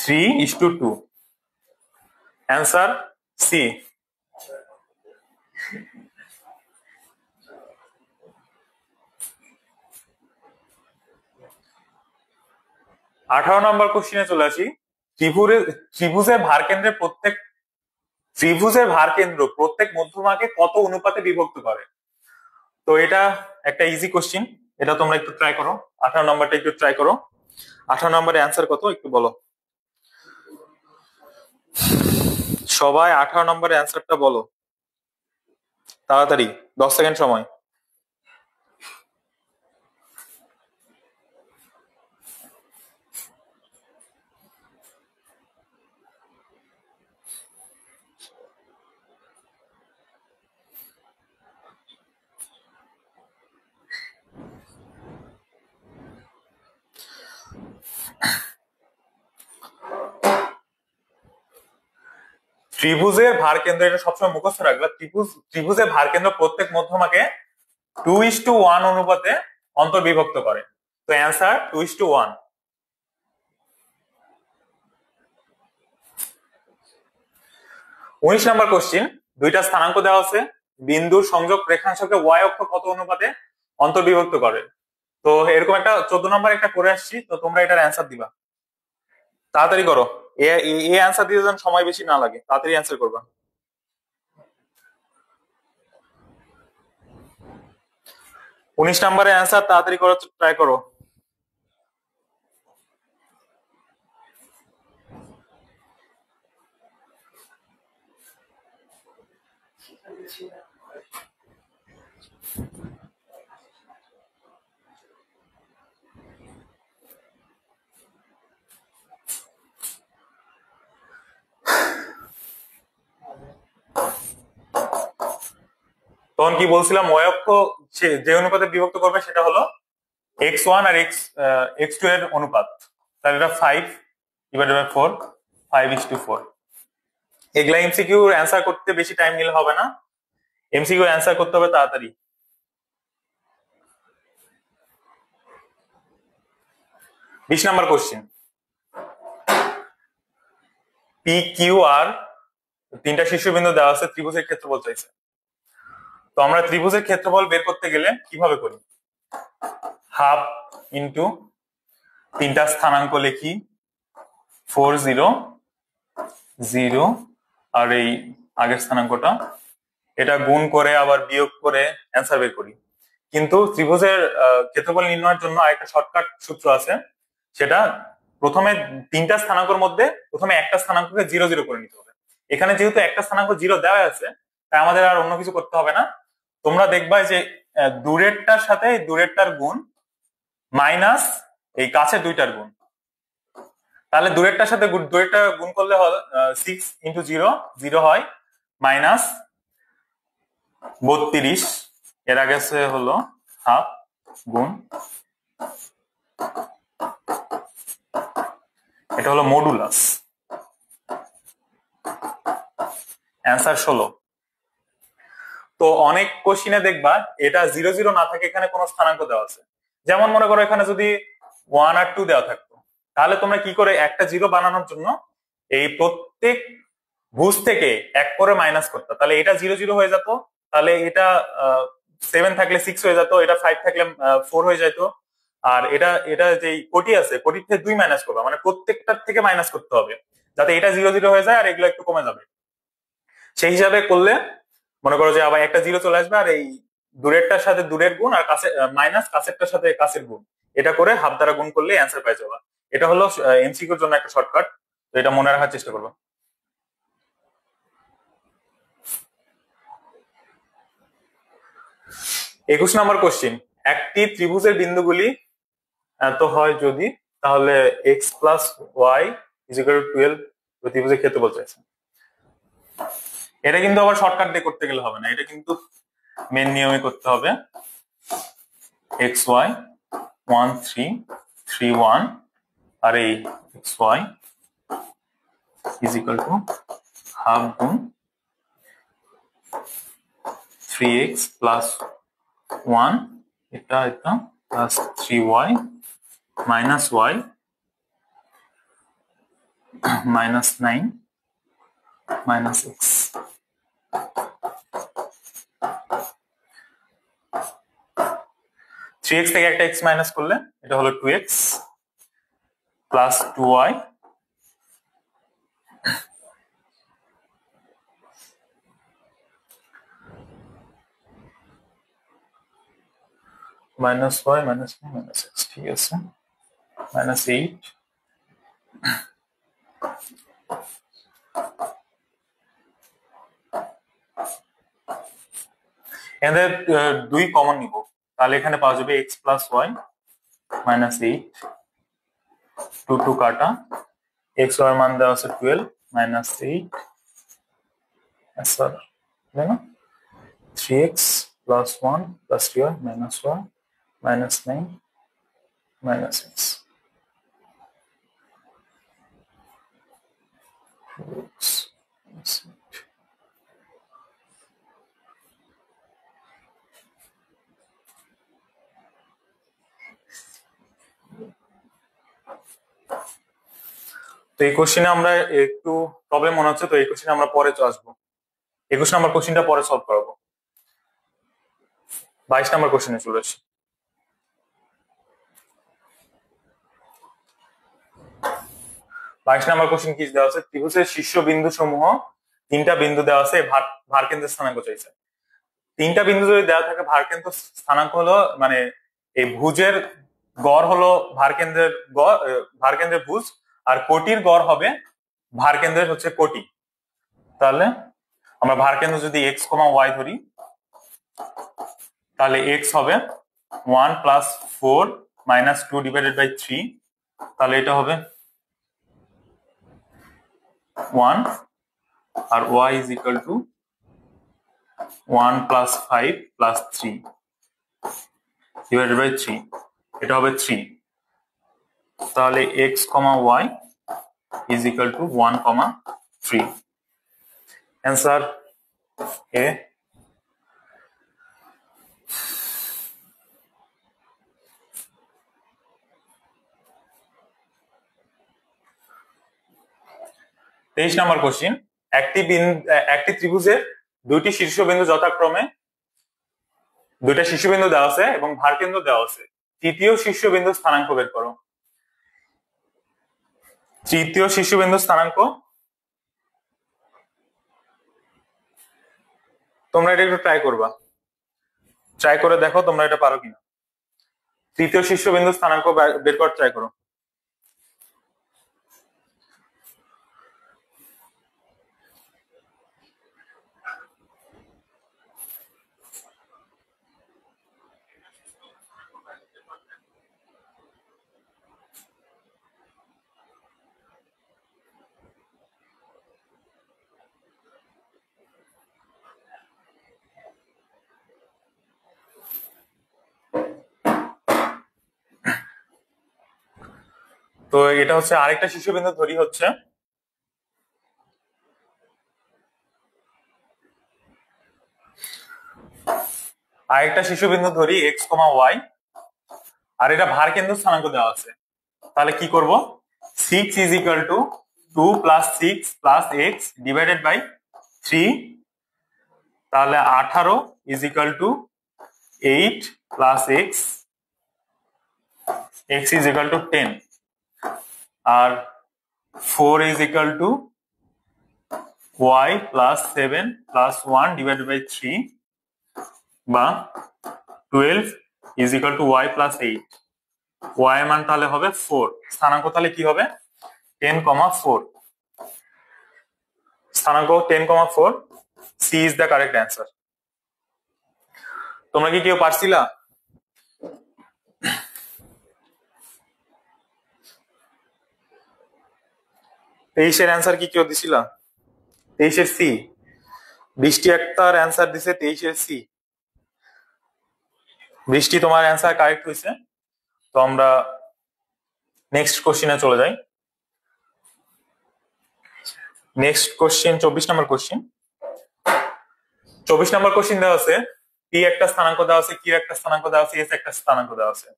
Speaker 1: 3:2, অ্যান্সার সি। 18 নম্বর কোশ্চেনে চলে আসি। ত্রিভুজের ভারকেন্দ্র প্রত্যেক মধ্যমাকে কত অনুপাতে বিভক্ত করে। তো এটা একটা ইজি কোশ্চেন, এটা তোমরা একটু ট্রাই করো। 18 নম্বরটা একটু ট্রাই করো। 18 নম্বরের অ্যান্সার কত একটু বলো সবাই, 18 নম্বরের অ্যান্সারটা বলো তাড়াতাড়ি, 10 সেকেন্ড সময়। ত্রিভুজের ভার কেন্দ্র, এটা সবসময় মুখস্থ রাখবে, ত্রিভুজের ভার কেন্দ্র প্রত্যেক মধ্যমাকে 2:1 অনুপাতে অন্তর্বিভক্ত করে। তো অ্যান্সার 2:1। 19 নম্বর কোশ্চিন, দুইটা স্থানাঙ্ক দেওয়া আছে, বিন্দুর সংযোগ রেখাংশকে y অক্ষ কত অনুপাতে অন্তর্বিভক্ত করে। তো এরকম একটা 14 নম্বর একটা করে আসছি, তো তোমরা এটার অ্যান্সার দিবা, তাড়াতাড়ি করো, এই অ্যান্সার দিতে যেন সময় বেশি না লাগে, তাড়াতাড়ি অ্যান্সার করবা। 19 নম্বরের অ্যান্সার তাড়াতাড়ি করো, ট্রাই করো। তখন কি বলছিলাম, y অক্ষ যে অনুপাতে বিভক্ত করবে সেটা হলো x1 আর x2 এর অনুপাত, তাহলে এটা 5/4, 5:4। এগুলা এমসিকিউ অ্যান্সার করতে বেশি টাইম নিলে হবে না, এমসিকিউ অ্যান্সার করতে হবে তাড়াতাড়ি। 20 নম্বর কোশ্চেন, পি কিউ আর তিনটা শীর্ষবিন্দু দেওয়া আছে, ত্রিভুজের ক্ষেত্রফল চাইছে। তো আমরা ত্রিভুজের ক্ষেত্রফল বের করতে গেলে কিভাবে করি, হাফ ইন্টু তিনটা স্থানাঙ্ক লিখি, 4 0 0 আর এই আগের স্থানাঙ্কটা, এটা গুণ করে আবার বিয়োগ করে অ্যান্সার বের করি। কিন্তু ত্রিভুজের ক্ষেত্রফল নির্ণয়ের জন্য আরেকটা শর্টকাট সূত্র আছে, সেটা প্রথমে তিনটা স্থানাঙ্কের মধ্যে প্রথমে একটা স্থানাঙ্ককে 0 0 করে নিতে হবে। এখানে যেহেতু একটা স্থানাঙ্ক 0 দেওয়া আছে, তাই আমাদের আর অন্য কিছু করতে হবে না। তোমরা দেখবা যে দূরেরটার সাথে দূরেরটার গুণ মাইনাস এই কাছের দুইটার গুণ, তাহলে দূরেরটার সাথে দূরেরটা গুণ করলে হলো 6 × 0 0 হয় -32, এর আগে হলো হাফ গুণ, এটা হলো মডুলাস, অ্যান্সার 16। তো অনেক কোশ্চিনে দেখবা এটা 0 0 না থাকে, এখানে কোনো স্থানাঙ্ক দেওয়া আছে, যেমন মনে করো এখানে যদি 1 আর 2 দেওয়া থাকতো, তাহলে তোমরা কি করে একটা 0 বানানোর জন্য এই প্রত্যেক ভুজ থেকে 1 করে মাইনাস করতে, তাহলে এটা 0 0 হয়ে যেত, তাহলে এটা 7 থাকলে 6 হয়ে যেত, এটা 5 থাকলে 4 হয়ে যেত, আর এটা এটা যে কোটি আছে কোটি থেকে 2 মাইনাস করবে, মানে প্রত্যেকটার থেকে মাইনাস করতে হবে যাতে এটা 0 0 হয়ে যায় আর এগুলো একটু কমে যাবে। সেই হিসাবে করলে মনে করো যে আবার একটা 0 চলে আসবে, আর এই দূরেরটার সাথে দূরের গুণ আর কাছে মাইনাস কাছেরটার সাথে কাছের গুণ, এটা করে হাফ দ্বারা গুণ করলে অ্যান্সার পেয়ে যাবে। এটা হলো এমসিকিউর জন্য একটা শর্টকাট, তো এটা মনে রাখার চেষ্টা করবো। 21 নম্বর কোশ্চিন, একটি ত্রিভুজের বিন্দুগুলি এত হয় যদি, তাহলে x + y = 12 ত্রিভুজের ক্ষেত্রফল চাইছে। এটা কিন্তু আবার শর্টকাট দিয়ে করতে গেলে হবে না, এটা কিন্তু মেন নিয়মে করতে হবে। xy 1 3 3 1 আর এই xy = হাফ গুণ 3x + 1 এটা plus 3y minus y minus 9 minus x। Three x থেকে একটা x মাইনাস করলে এটা হলো 2x plus 2y minus y minus 9 minus x, ঠিক আছে, মাইনাস 8 এদের 2 কমন নিব, তাহলে এখানে পাওয়া যাবে x + y মাইনাস 8, 2 2 কাটা, x y এর মান দেওয়া আছে 12 মাইনাস 8 স্যার, তাই না, 3x + 1 + 3y minus y minus 9 minus x। তো এই কোশ্চেনে আমরা একটু প্রবলেম মনে হচ্ছে, তো এই কোশ্চেনে আমরা পরে আসবো। 21 নম্বর কোশ্চেনটা পরে সলভ করাবো। 22 নম্বর কোশ্চেনে চলে আসি। নম্বর কোশ্চেন কি দেওয়া আছে? ত্রিভুজের শীর্ষবিন্দু সমূহ তিনটা বিন্দু দেওয়া আছে, ভারকেন্দ্রের স্থানাঙ্ক চাইছে। তিনটা বিন্দু যদি দেওয়া থাকে, ভারকেন্দ্র স্থানাঙ্ক হলো মানে এই ভুজের গড় হলো ভারকেন্দ্রের গড়, ভারকেন্দ্রের ভুজ, আর কোটির গড় হবে ভারকেন্দ্রের হচ্ছে কোটি। তাহলে আমরা ভারকেন্দ্র যদি x, y ধরি, তাহলে x হবে 1 + 4 - 2 / 3, তাহলে এটা হবে 1, আর y = 1 + 5 + 3 / 3, এটা হবে 3। তাহলে x, y = 1, 3। অ্যান্সার এ। তেইশ নম্বর কোশ্চিন, একটি ত্রিভুজের দুইটা শীর্ষবিন্দু দেওয়া আছে এবং ভারকেন্দ্র দেওয়া আছে। তৃতীয় শীর্ষবিন্দুর স্থানাঙ্ক বের করো। তৃতীয় শীর্ষবিন্দুর স্থানাঙ্ক তোমরা এটা একটু ট্রাই করে দেখো তোমরা এটা পারো কিনা। তৃতীয় শীর্ষবিন্দুর স্থানাঙ্ক বের করে ট্রাই করো। তো এটা হচ্ছে আরেকটা শীর্ষবিন্দু ধরি, হচ্ছে x, y, আর এটা ভারকেন্দ্র স্থানাঙ্ক দেওয়া আছে। তাহলে কি করব? 6 = 2 + 6 + x / 3, তাহলে 18 = 8 + x, x = 10, আর 4 = y + 7 + 1 / 3, বা 12 = y + 8। y এর মান তাহলে হবে 4। স্থানাঙ্ক তাহলে কি হবে? 10, 4। স্থানাঙ্ক 10, 4। C is the correct answer. তোমরা কি কেউ পারছিলা? 23-এর অ্যান্সার কি কেউ দিছিলা? 23-এর সি। বৃষ্টি একটার অ্যান্সার দিছে 23-এর সি। বৃষ্টি, তোমার অ্যান্সার কারেক্ট হয়েছে। তো আমরা নেক্সট কোশ্চেনে চলে যাই। নেক্সট কোশ্চেন 24 নম্বর কোশ্চেন। 24 নম্বর কোশ্চেন দেওয়া আছে, পি একটা স্থানাঙ্ক দেওয়া আছে, কিউ একটা স্থানাঙ্ক দেওয়া আছে, এস একটা স্থানাঙ্ক দেওয়া আছে।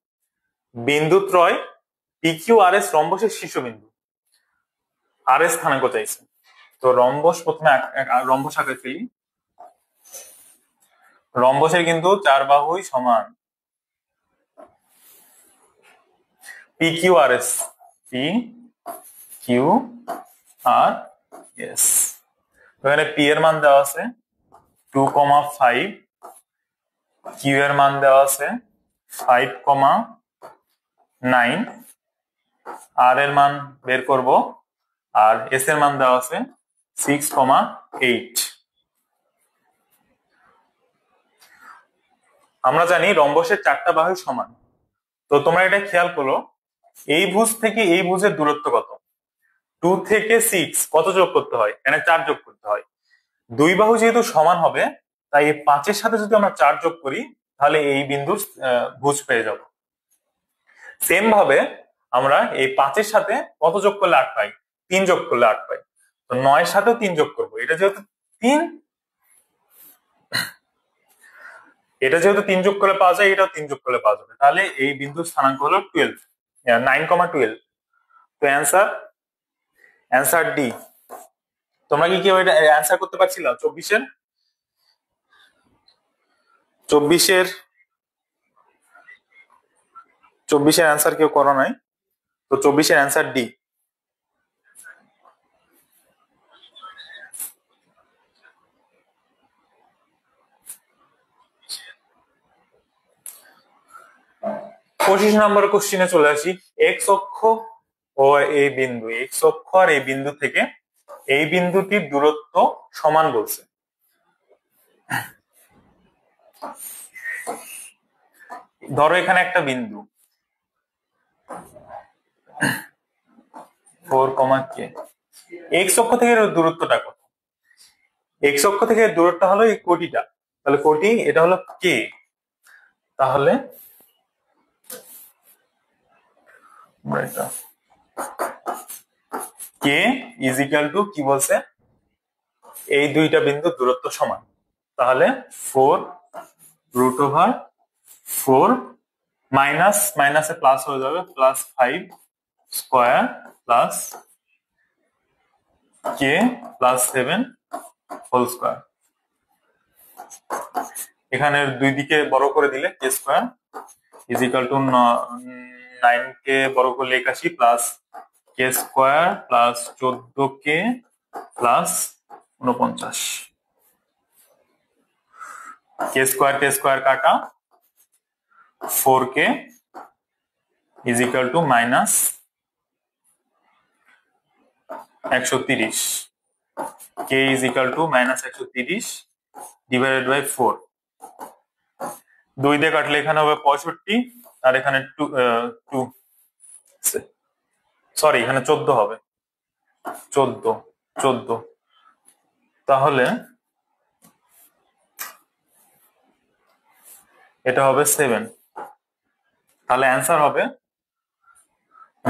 Speaker 1: বিন্দু ত্রয় পি, কিউ, আর, এস রম্বসের শীর্ষবিন্দু। আর এস স্থানাঙ্ক চাইছে। তো রম্বস প্রথমে রম্বস আঁকে ফেলি। রম্বসের কিন্তু 4 বাহুই সমান। পি, কিউ, আর, এস, পি, কিউ, আর, এস। এখানে পি এর মান দেওয়া আছে 2, 5, কিউ এর মান দেওয়া আছে 5, 9, আর এর মান বের করব, আর এস এর মান দেওয়া আছে 6, 8। আমরা জানি রম্বসের 4টা বাহু সমান। তো তোমরা এটা খেয়াল করো, এই ভুজ থেকে এই ভুজের দূরত্ব কত? 2 থেকে 6 কত যোগ করতে হয়? এখানে 4 যোগ করতে হয়। দুই বাহু যেহেতু সমান হবে, তাই এই 5-এর সাথে যদি আমরা 4 যোগ করি, তাহলে এই বিন্দুর ভুজ পেয়ে যাব। সেম ভাবে আমরা এই 5-এর সাথে কত যোগ করলে 8 পাই? 3 যোগ করলে 8 পাই। তো 9 সাথেও 3 যোগ করবো, এটা যেহেতু 3, এটা যেহেতু 3 যোগ করলে পাওয়া যায়, এটাও 3 যোগ করলে পাওয়া যাবে, তাহলে এই বিন্দুর স্থানাঙ্ক হলো 12, 9,12। তো অ্যান্সার ডি। তোমরা কি কেউ এটা অ্যান্সার করতে পারছিলা? 24-এর অ্যান্সার কেউ করো নাই? তো 24-এর অ্যান্সার ডি। পঁচিশ নম্বর কোশ্চিনে চলে আসি। এক্স অক্ষ ও এই বিন্দু, এক্স অক্ষ আর এই বিন্দু থেকে এই বিন্দুটির দূরত্ব সমান বলছে। ধরো এখানে একটা বিন্দু 4, কে, এক্স অক্ষ থেকে দূরত্বটা কত? এক্স অক্ষ থেকে দূরত্বটা হলো এই কোটিটা, তাহলে কোটি এটা হলো কে, তাহলে কে ইজ ইকুয়াল টু কি বলছে, এই দুইটা বিন্দুর দূরত্ব সমান, তাহলে 4√4 মাইনাস মাইনাসে প্লাস হয়ে যাবে, +5 square plus k plus 7 whole square. এখানে দুই দিকে বড় করে দিলে k square is equal to 9 কে বড় করলে 81 plus k square plus 14 k plus 49, k square কাটা, 4 k is equal to minus 130, k is equal to minus 130 divided by 4। 2 দিয়ে কাটলে এখানে হবে 65 আর এখানে 2 সরি এখানে 14 হবে, 14, তাহলে এটা হবে 7, তাহলে অ্যান্সার হবে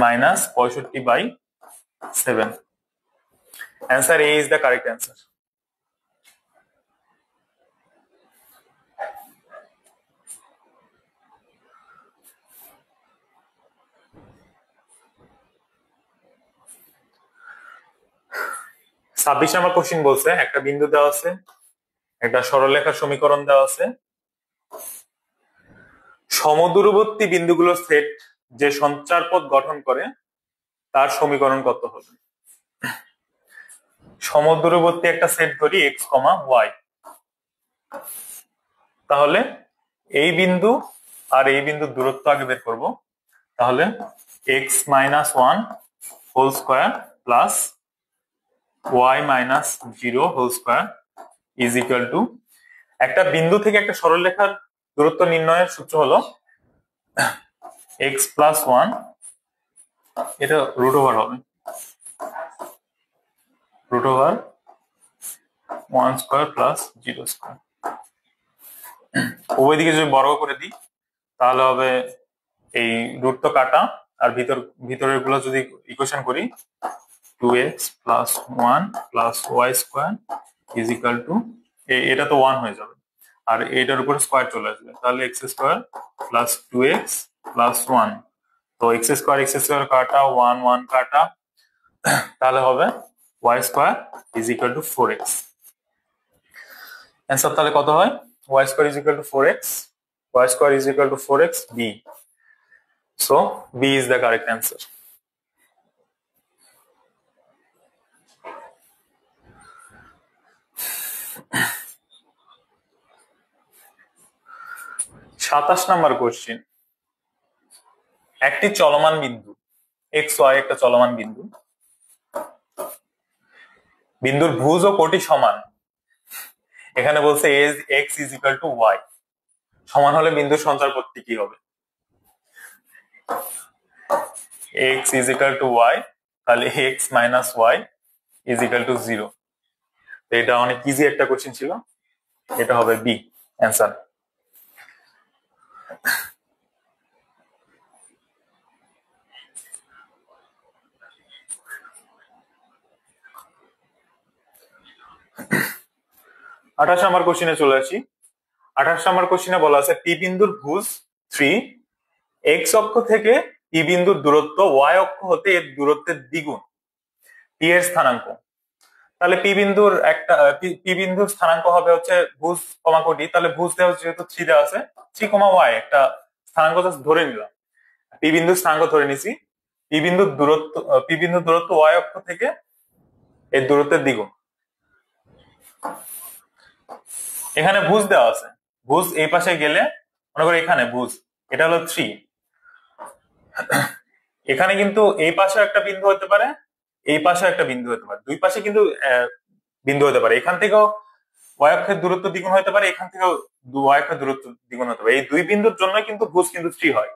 Speaker 1: -65/7। Answer A is the correct answer. ছাব্বিশ নম্বর কোশ্চিন বলছে একটা বিন্দু দেওয়া আছে, একটা সরলরেখার সমীকরণ দেওয়া আছে, সমদূরবর্তী বিন্দুগুলোর সেট যে সঞ্চারপথ গঠন করে তার সমীকরণ কত হবে? সমদূরবর্তী একটা সেট ধরি x, y, তাহলে এই বিন্দু আর এই বিন্দুর দূরত্ব আগে বের করব, তাহলে x-1 whole square plus y-0 whole square is equal to, একটা বিন্দু থেকে একটা সরলরেখার দূরত্ব নির্ণয়ের সূত্র হলো x+1, এটা রুট ওভার হবে, √1 স্কয়ার প্লাস 0 স্কয়ার। উভয় দিকে যদি বর্গ করে দিই তাহলে হবে এই রুট তো কাটা, আর ভিতরের গুলো যদি ইকুয়েশন করি 2x + 1 + y square is equal two, এটা তো 1 হয়ে যাবে আর এটার উপরে স্কয়ার চলে আসবে, তাহলে x square plus 2x plus 1, তো x স্কয়ার কাটা, 1 কাটা, তাহলে হবে y square is equal two 4x। Answer তাহলে কত হয়? y square is equal two 4x, y square is equal two 4x, b. So b is the correct answer. সাতাশ নম্বর question, একটি চলমান বিন্দু xy, একটা চলমান বিন্দু, বিন্দুর ভুজ ও কোটি সমান, এখানে বলছে x is equal two y, সমান হলে বিন্দুর সঞ্চারপথটি কি হবে? x is equal two y, তাহলে x minus y is equal two 0। এটা অনেক ইজি একটা কোশ্চিন ছিল, এটা হবে বি অ্যান্সার। 28 নম্বর কোশ্চেনে চলে আসি। 28 নম্বর কোশ্চেনে বলা আছে পি বিন্দুর ভুজ 3, এক্স অক্ষ থেকে পি বিন্দুর দূরত্ব ওয়াই অক্ষ হতে এর দূরত্বের দ্বিগুণ, পি এর স্থানাঙ্ক। তাহলে পি বিন্দুর স্থানাঙ্ক হবে হচ্ছে ভুজ কমা কোটি, তাহলে ভুজ দেওয়া যেহেতু 3 দেওয়া আছে, 3 কমা ওয়াই একটা স্থানাঙ্ক জাস্ট ধরে নিলাম, পি বিন্দুর স্থানাঙ্ক ধরে নিছি। পি বিন্দুর দূরত্ব ওয়াই অক্ষ থেকে এর দূরত্বের দ্বিগুণ। এখানে ভুজ দেওয়া আছে, ভুজ এই পাশে গেলে মনে করো এখানে ভুজ এটা হলো 3, এখানে কিন্তু এই পাশে একটা বিন্দু হতে পারে, এই পাশে একটা বিন্দু হতে পারে, দুই পাশে কিন্তু বিন্দু হতে পারে। এখান থেকেও ওয়াই অক্ষের দূরত্ব দ্বিগুণ হতে পারে, এখান থেকেও ওয়াই অক্ষের দূরত্ব দ্বিগুণ হতে পারে। এই দুই বিন্দুর জন্য কিন্তু ভুজ কিন্তু 3 হয়।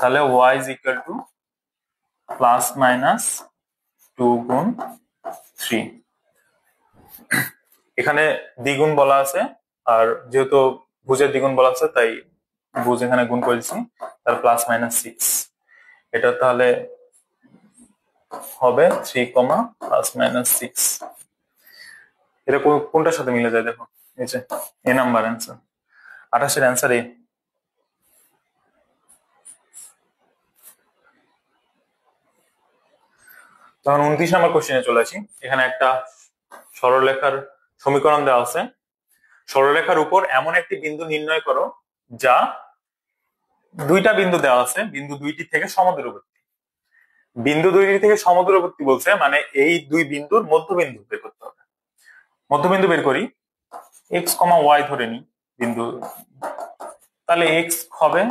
Speaker 1: তাহলে y is equal to plus minus 2 গুণ 3। এখানে দ্বিগুণ বলা আছে, আর যেহেতু ভুজের দ্বিগুণ বলা আছে তাই ভুজ এখানে গুণ করেছি, তার প্লাস মাইনাস 6। এটা তাহলে হবে 3 কমা প্লাস মাইনাস 6। এটা কোনটার সাথে মিলে যায় দেখো, এই যে এ নাম্বার অ্যান্সার, 28 এর অ্যান্সার এ। তখন 29 নম্বর কোশ্চেনে চলে আসি। এখানে একটা সরলরেখার সমীকরণ দেওয়া আছে। সরলরেখার উপর এমন একটি বিন্দু নির্ণয় করো যা দুইটা বিন্দু দেওয়া আছে, বিন্দু দুইটি থেকে সমদূরবর্তী। বিন্দু দুইটি থেকে সমদূরবর্তী বলছে মানে এই দুই বিন্দুর মধ্যবিন্দু বের করতে হবে। মধ্যবিন্দু বের করি, এক্স কমা ওয়াই ধরে নি বিন্দু, তাহলে এক্স হবে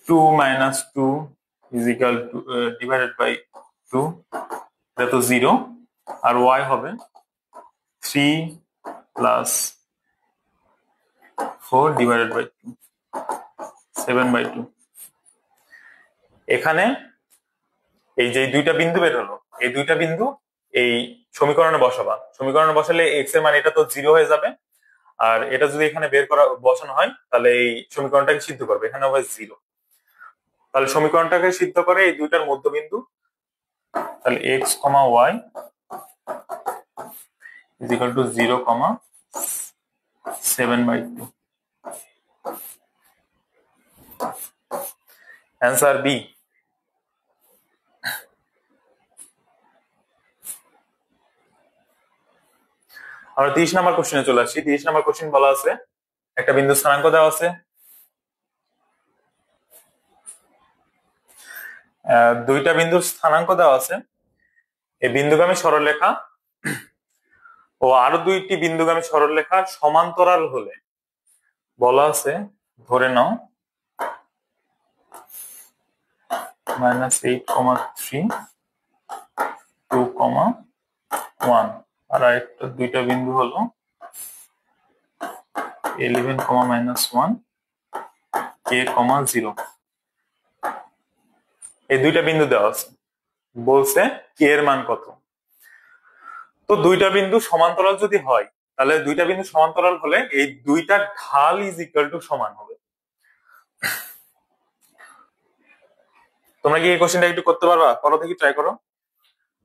Speaker 1: 2 minus 2 is equal to divided by 2, এটা তো 0, আর y হবে 3 plus 4 divided by 2, 7/2। এখানে এই যে দুইটা বিন্দু বের হলো, এই দুইটা বিন্দু এই সমীকরণে বসাবা। সমীকরণে বসালে এক্স এর মান এটা তো 0 হয়ে যাবে, আর এটা যদি এখানে বের করা বসানো হয় তাহলে এই সমীকরণটাকে সিদ্ধ করবে, এখানে হবে 0। তাহলে সমীকরণটাকে সিদ্ধ করে এই দুইটার মধ্যবিন্দু, তাহলে x comma y is equal to 0, 7/2। Answer B। আমরা 30 নম্বর কোশ্চেনে চলে আসছি। 30 নম্বর কোশ্চেন বলা আছে একটা বিন্দু স্থানাঙ্ক দেওয়া আছে, দুইটা বিন্দুর স্থানাঙ্ক দেওয়া আছে। এই বিন্দুগামী সরলরেখা ও আরো দুইটি বিন্দুগামী সরলরেখা সমান্তরাল হলে বলা আছে, ধরে নাও -8,3 2,1, আর একটা দুইটা বিন্দু হলো 11,-1 k,0। এই দুইটা বিন্দু দেওয়া আছে, বলছে কে এর মান কত। তো দুইটা বিন্দু সমান্তরাল যদি হয়, তাহলে দুইটা বিন্দু সমান্তরাল হলে এই দুইটা ঢাল ইজ ইকুয়াল টু সমান হবে। তোমরা কি এই কোশ্চেনটা একটু করতে পারবা? করো দেখি, ট্রাই করো।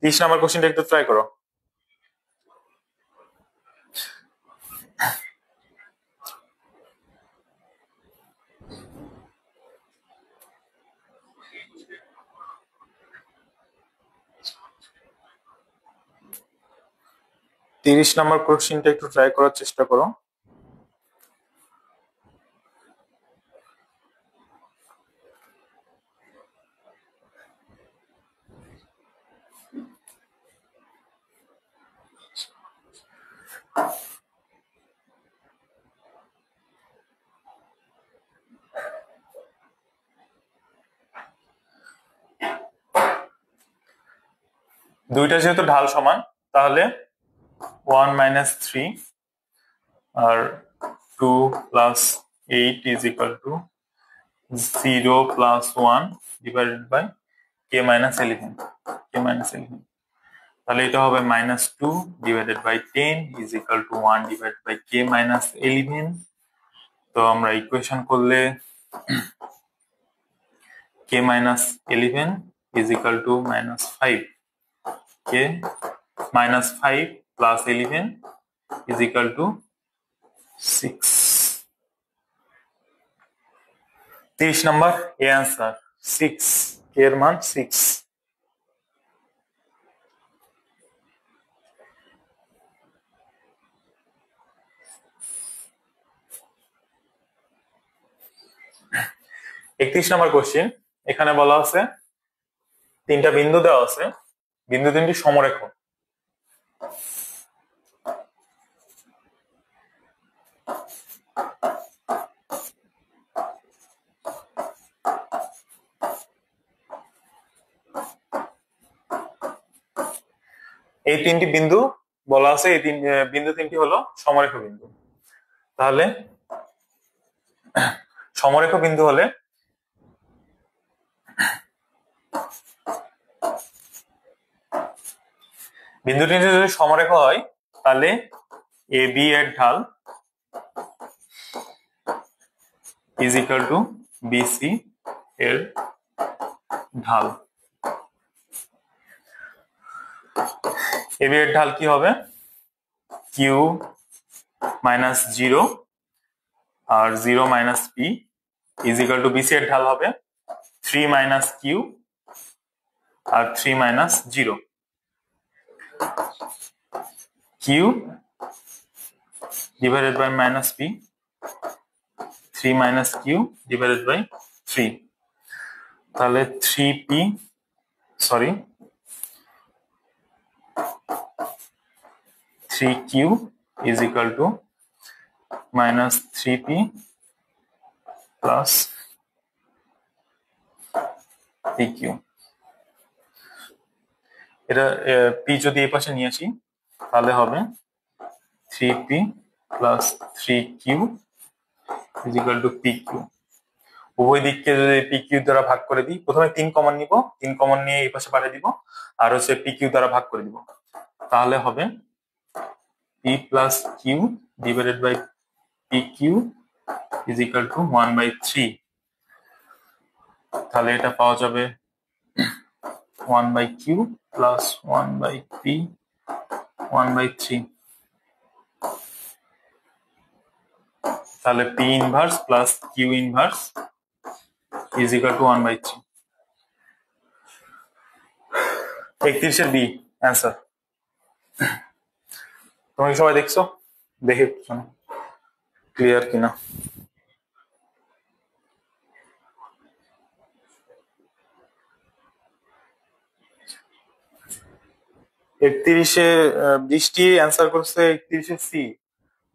Speaker 1: 30 নম্বর কোশ্চেনটা একটু ট্রাই করো। তিরিশ নম্বর কোশ্চেনটা একটু ট্রাই করার চেষ্টা করো। দুইটা যেহেতু ঢাল সমান, তাহলে 1 - 3 আর 2 + 8 is equal to 0 + 1 divided by k minus 11, k minus 11, তাহলে এটা হবে -2 divided by 10 is equal to 1 divided by k minus 11। তো আমরা ইকুয়েশন করলে k minus 11 is equal to -5, k -5 plus 11 is equal to 6। 30 number এ আনসার 6, কে এর মান 6। 31 নম্বর question, এখানে বলা আছে তিনটা বিন্দু দেওয়া আছে, বিন্দু তিনটি সমরেখ। এই তিনটি বিন্দু বলা আছে, এই বিন্দু তিনটি হলো সমরেখ বিন্দু। তাহলে সমরেখ বিন্দু হলে বিন্দু তিনটি যদি সমরেখ হয় তাহলে এ বি এর ঢাল ইজ ইকুয়াল টু বিসি এর ঢাল। এবি এর ঢাল কি হবে? কিউ মাইনাস 0 আর 0 minus p is equal to BC এর ঢাল হবে 3 মাইনাস কিউ আর 3 minus 0। Q divided by minus p, 3 minus q divided by 3, তাহলে 3p, sorry 3q is equal to minus 3p plus pq। এটা p যদি এই পাশে নিয়ে আসি তাহলে হবে 3p plus 3q is equal to pq। উভয় দিককে যদি pq দ্বারা ভাগ করে দিই, প্রথমে 3 কমন নিব, 3 কমন নিয়ে এই পাশে পাঠিয়ে দিব, আর হচ্ছে pq দ্বারা ভাগ করে দিব, তাহলে হবে p plus q divided by pq is equal to 1/3। তাহলে এটা পাওয়া যাবে 1/q plus 1/p 1/3। তাহলে p inverse plus q inverse is equal to 1/3। 31 এর বি অ্যান্সার। তোমরা সবাই দেখছো? দেখে ক্লিয়ার কিনা? একত্রিশে বৃষ্টি অ্যান্সার করছে 31 এর সি।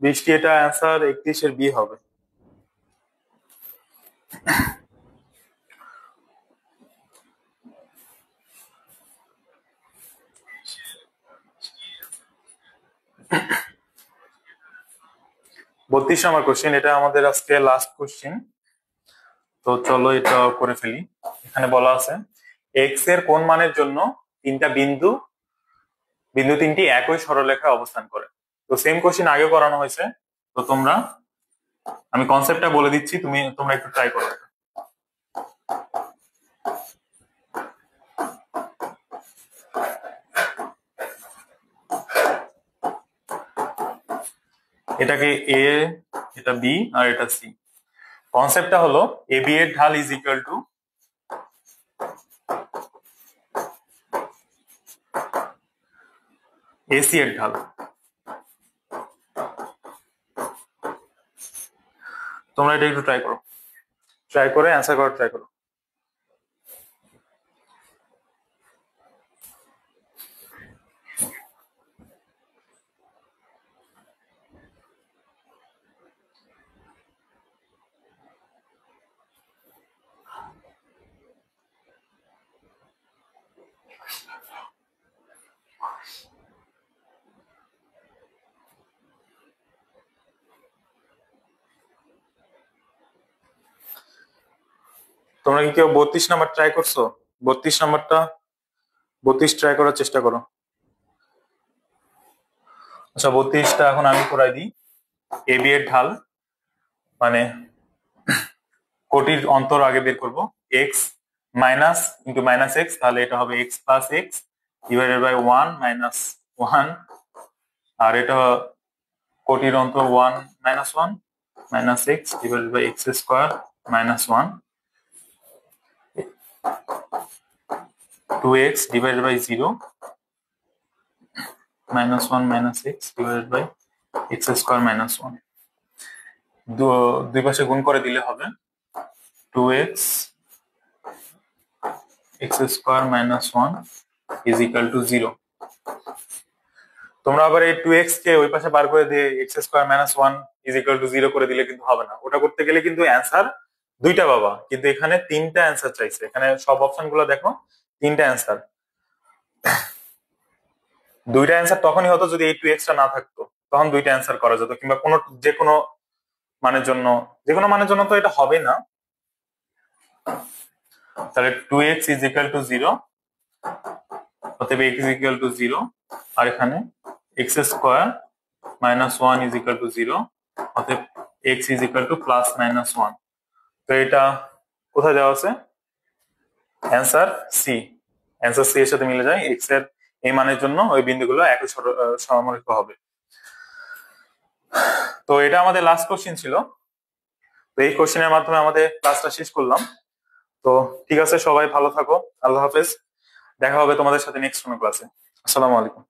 Speaker 1: বৃষ্টি এটা অ্যান্সার 31 এর বি হবে। বত্রিশ নম্বর কোশ্চেন, এটা আমাদের আজকে লাস্ট কোশ্চেন। তো চলো এটা করে ফেলি। এখানে বলা আছে এক্স এর কোন মানের জন্য তিনটা বিন্দু তিনটি একই সরলরেখায় অবস্থান করে। তো সেম কোশ্চেন আগে করানো হয়েছে, তো আমি কনসেপ্টটা বলে দিচ্ছি, তোমরা একটু ট্রাই করো। এটাকে এ, এটা বি আর এটা সি। কনসেপ্টটা হলো এ বি এর ঢাল ইজ ইকুয়াল টু এসি এর ঢাল। তোমরা এটা একটু ট্রাই করো, ট্রাই করে অ্যান্সার করার ট্রাই করো। তোমরা কি কেউ 32 নাম্বার ট্রাই করছো? 32 নাম্বারটা 32 ট্রাই করার চেষ্টা করো। আচ্ছা 32টা এখন আমি করাই দিই। এ বি এর ঢাল মানে কোটির অন্তর আগে বের করব, x minus into minus x, তাহলে এটা হবে x plus x divided by 1 minus 1, আর এটা কোটির অন্তর 1 minus 1 minus x divided by x square minus 1, 2x divided by 0 minus 1 minus x divided by x square minus 1, দুই পাশে গুণ করে দিলে হবে 2x x square minus 1 is equal to 0। তোমরা আবার এই 2x কে ওই পাশে বার করে দিয়ে x square minus 1 is equal to 0 করে দিলে কিন্তু হবে না। ওটা করতে গেলে কিন্তু অ্যান্সার দুইটা পাবা, কিন্তু এখানে তিনটা অ্যান্সার চাইছে। এখানে সব অপশন গুলো দেখো, তিনটা অ্যান্সার। দুইটা অ্যান্সার তখনই হতো যদি এই 2x টা না থাকতো, তখন দুইটা অ্যান্সার করা যেত, কিংবা কোনো যে কোনো মানের জন্য তো এটা হবে না। তাহলে 2x is equal to 0, অতএব x is equal to 0, আর এখানে x square minus 1 is equal to 0, অতএব x is equal to plus minus 1। তো এটা কোথায় দেওয়া আছে? Answer C. অ্যান্সার সি এর সাথে মিলে যায়, x এর এই মানের জন্য ওই বিন্দুগুলো একই সমানুপাতিক হবে। তো এটা আমাদের লাস্ট কোশ্চেন ছিল। তো এই কোশ্চেনের মাধ্যমে আমাদের ক্লাসটা শেষ করলাম। তো ঠিক আছে, সবাই ভালো থাকো, আল্লাহ হাফেজ। দেখা হবে তোমাদের সাথে নেক্সট কোনো ক্লাসে। আসসালামু আলাইকুম।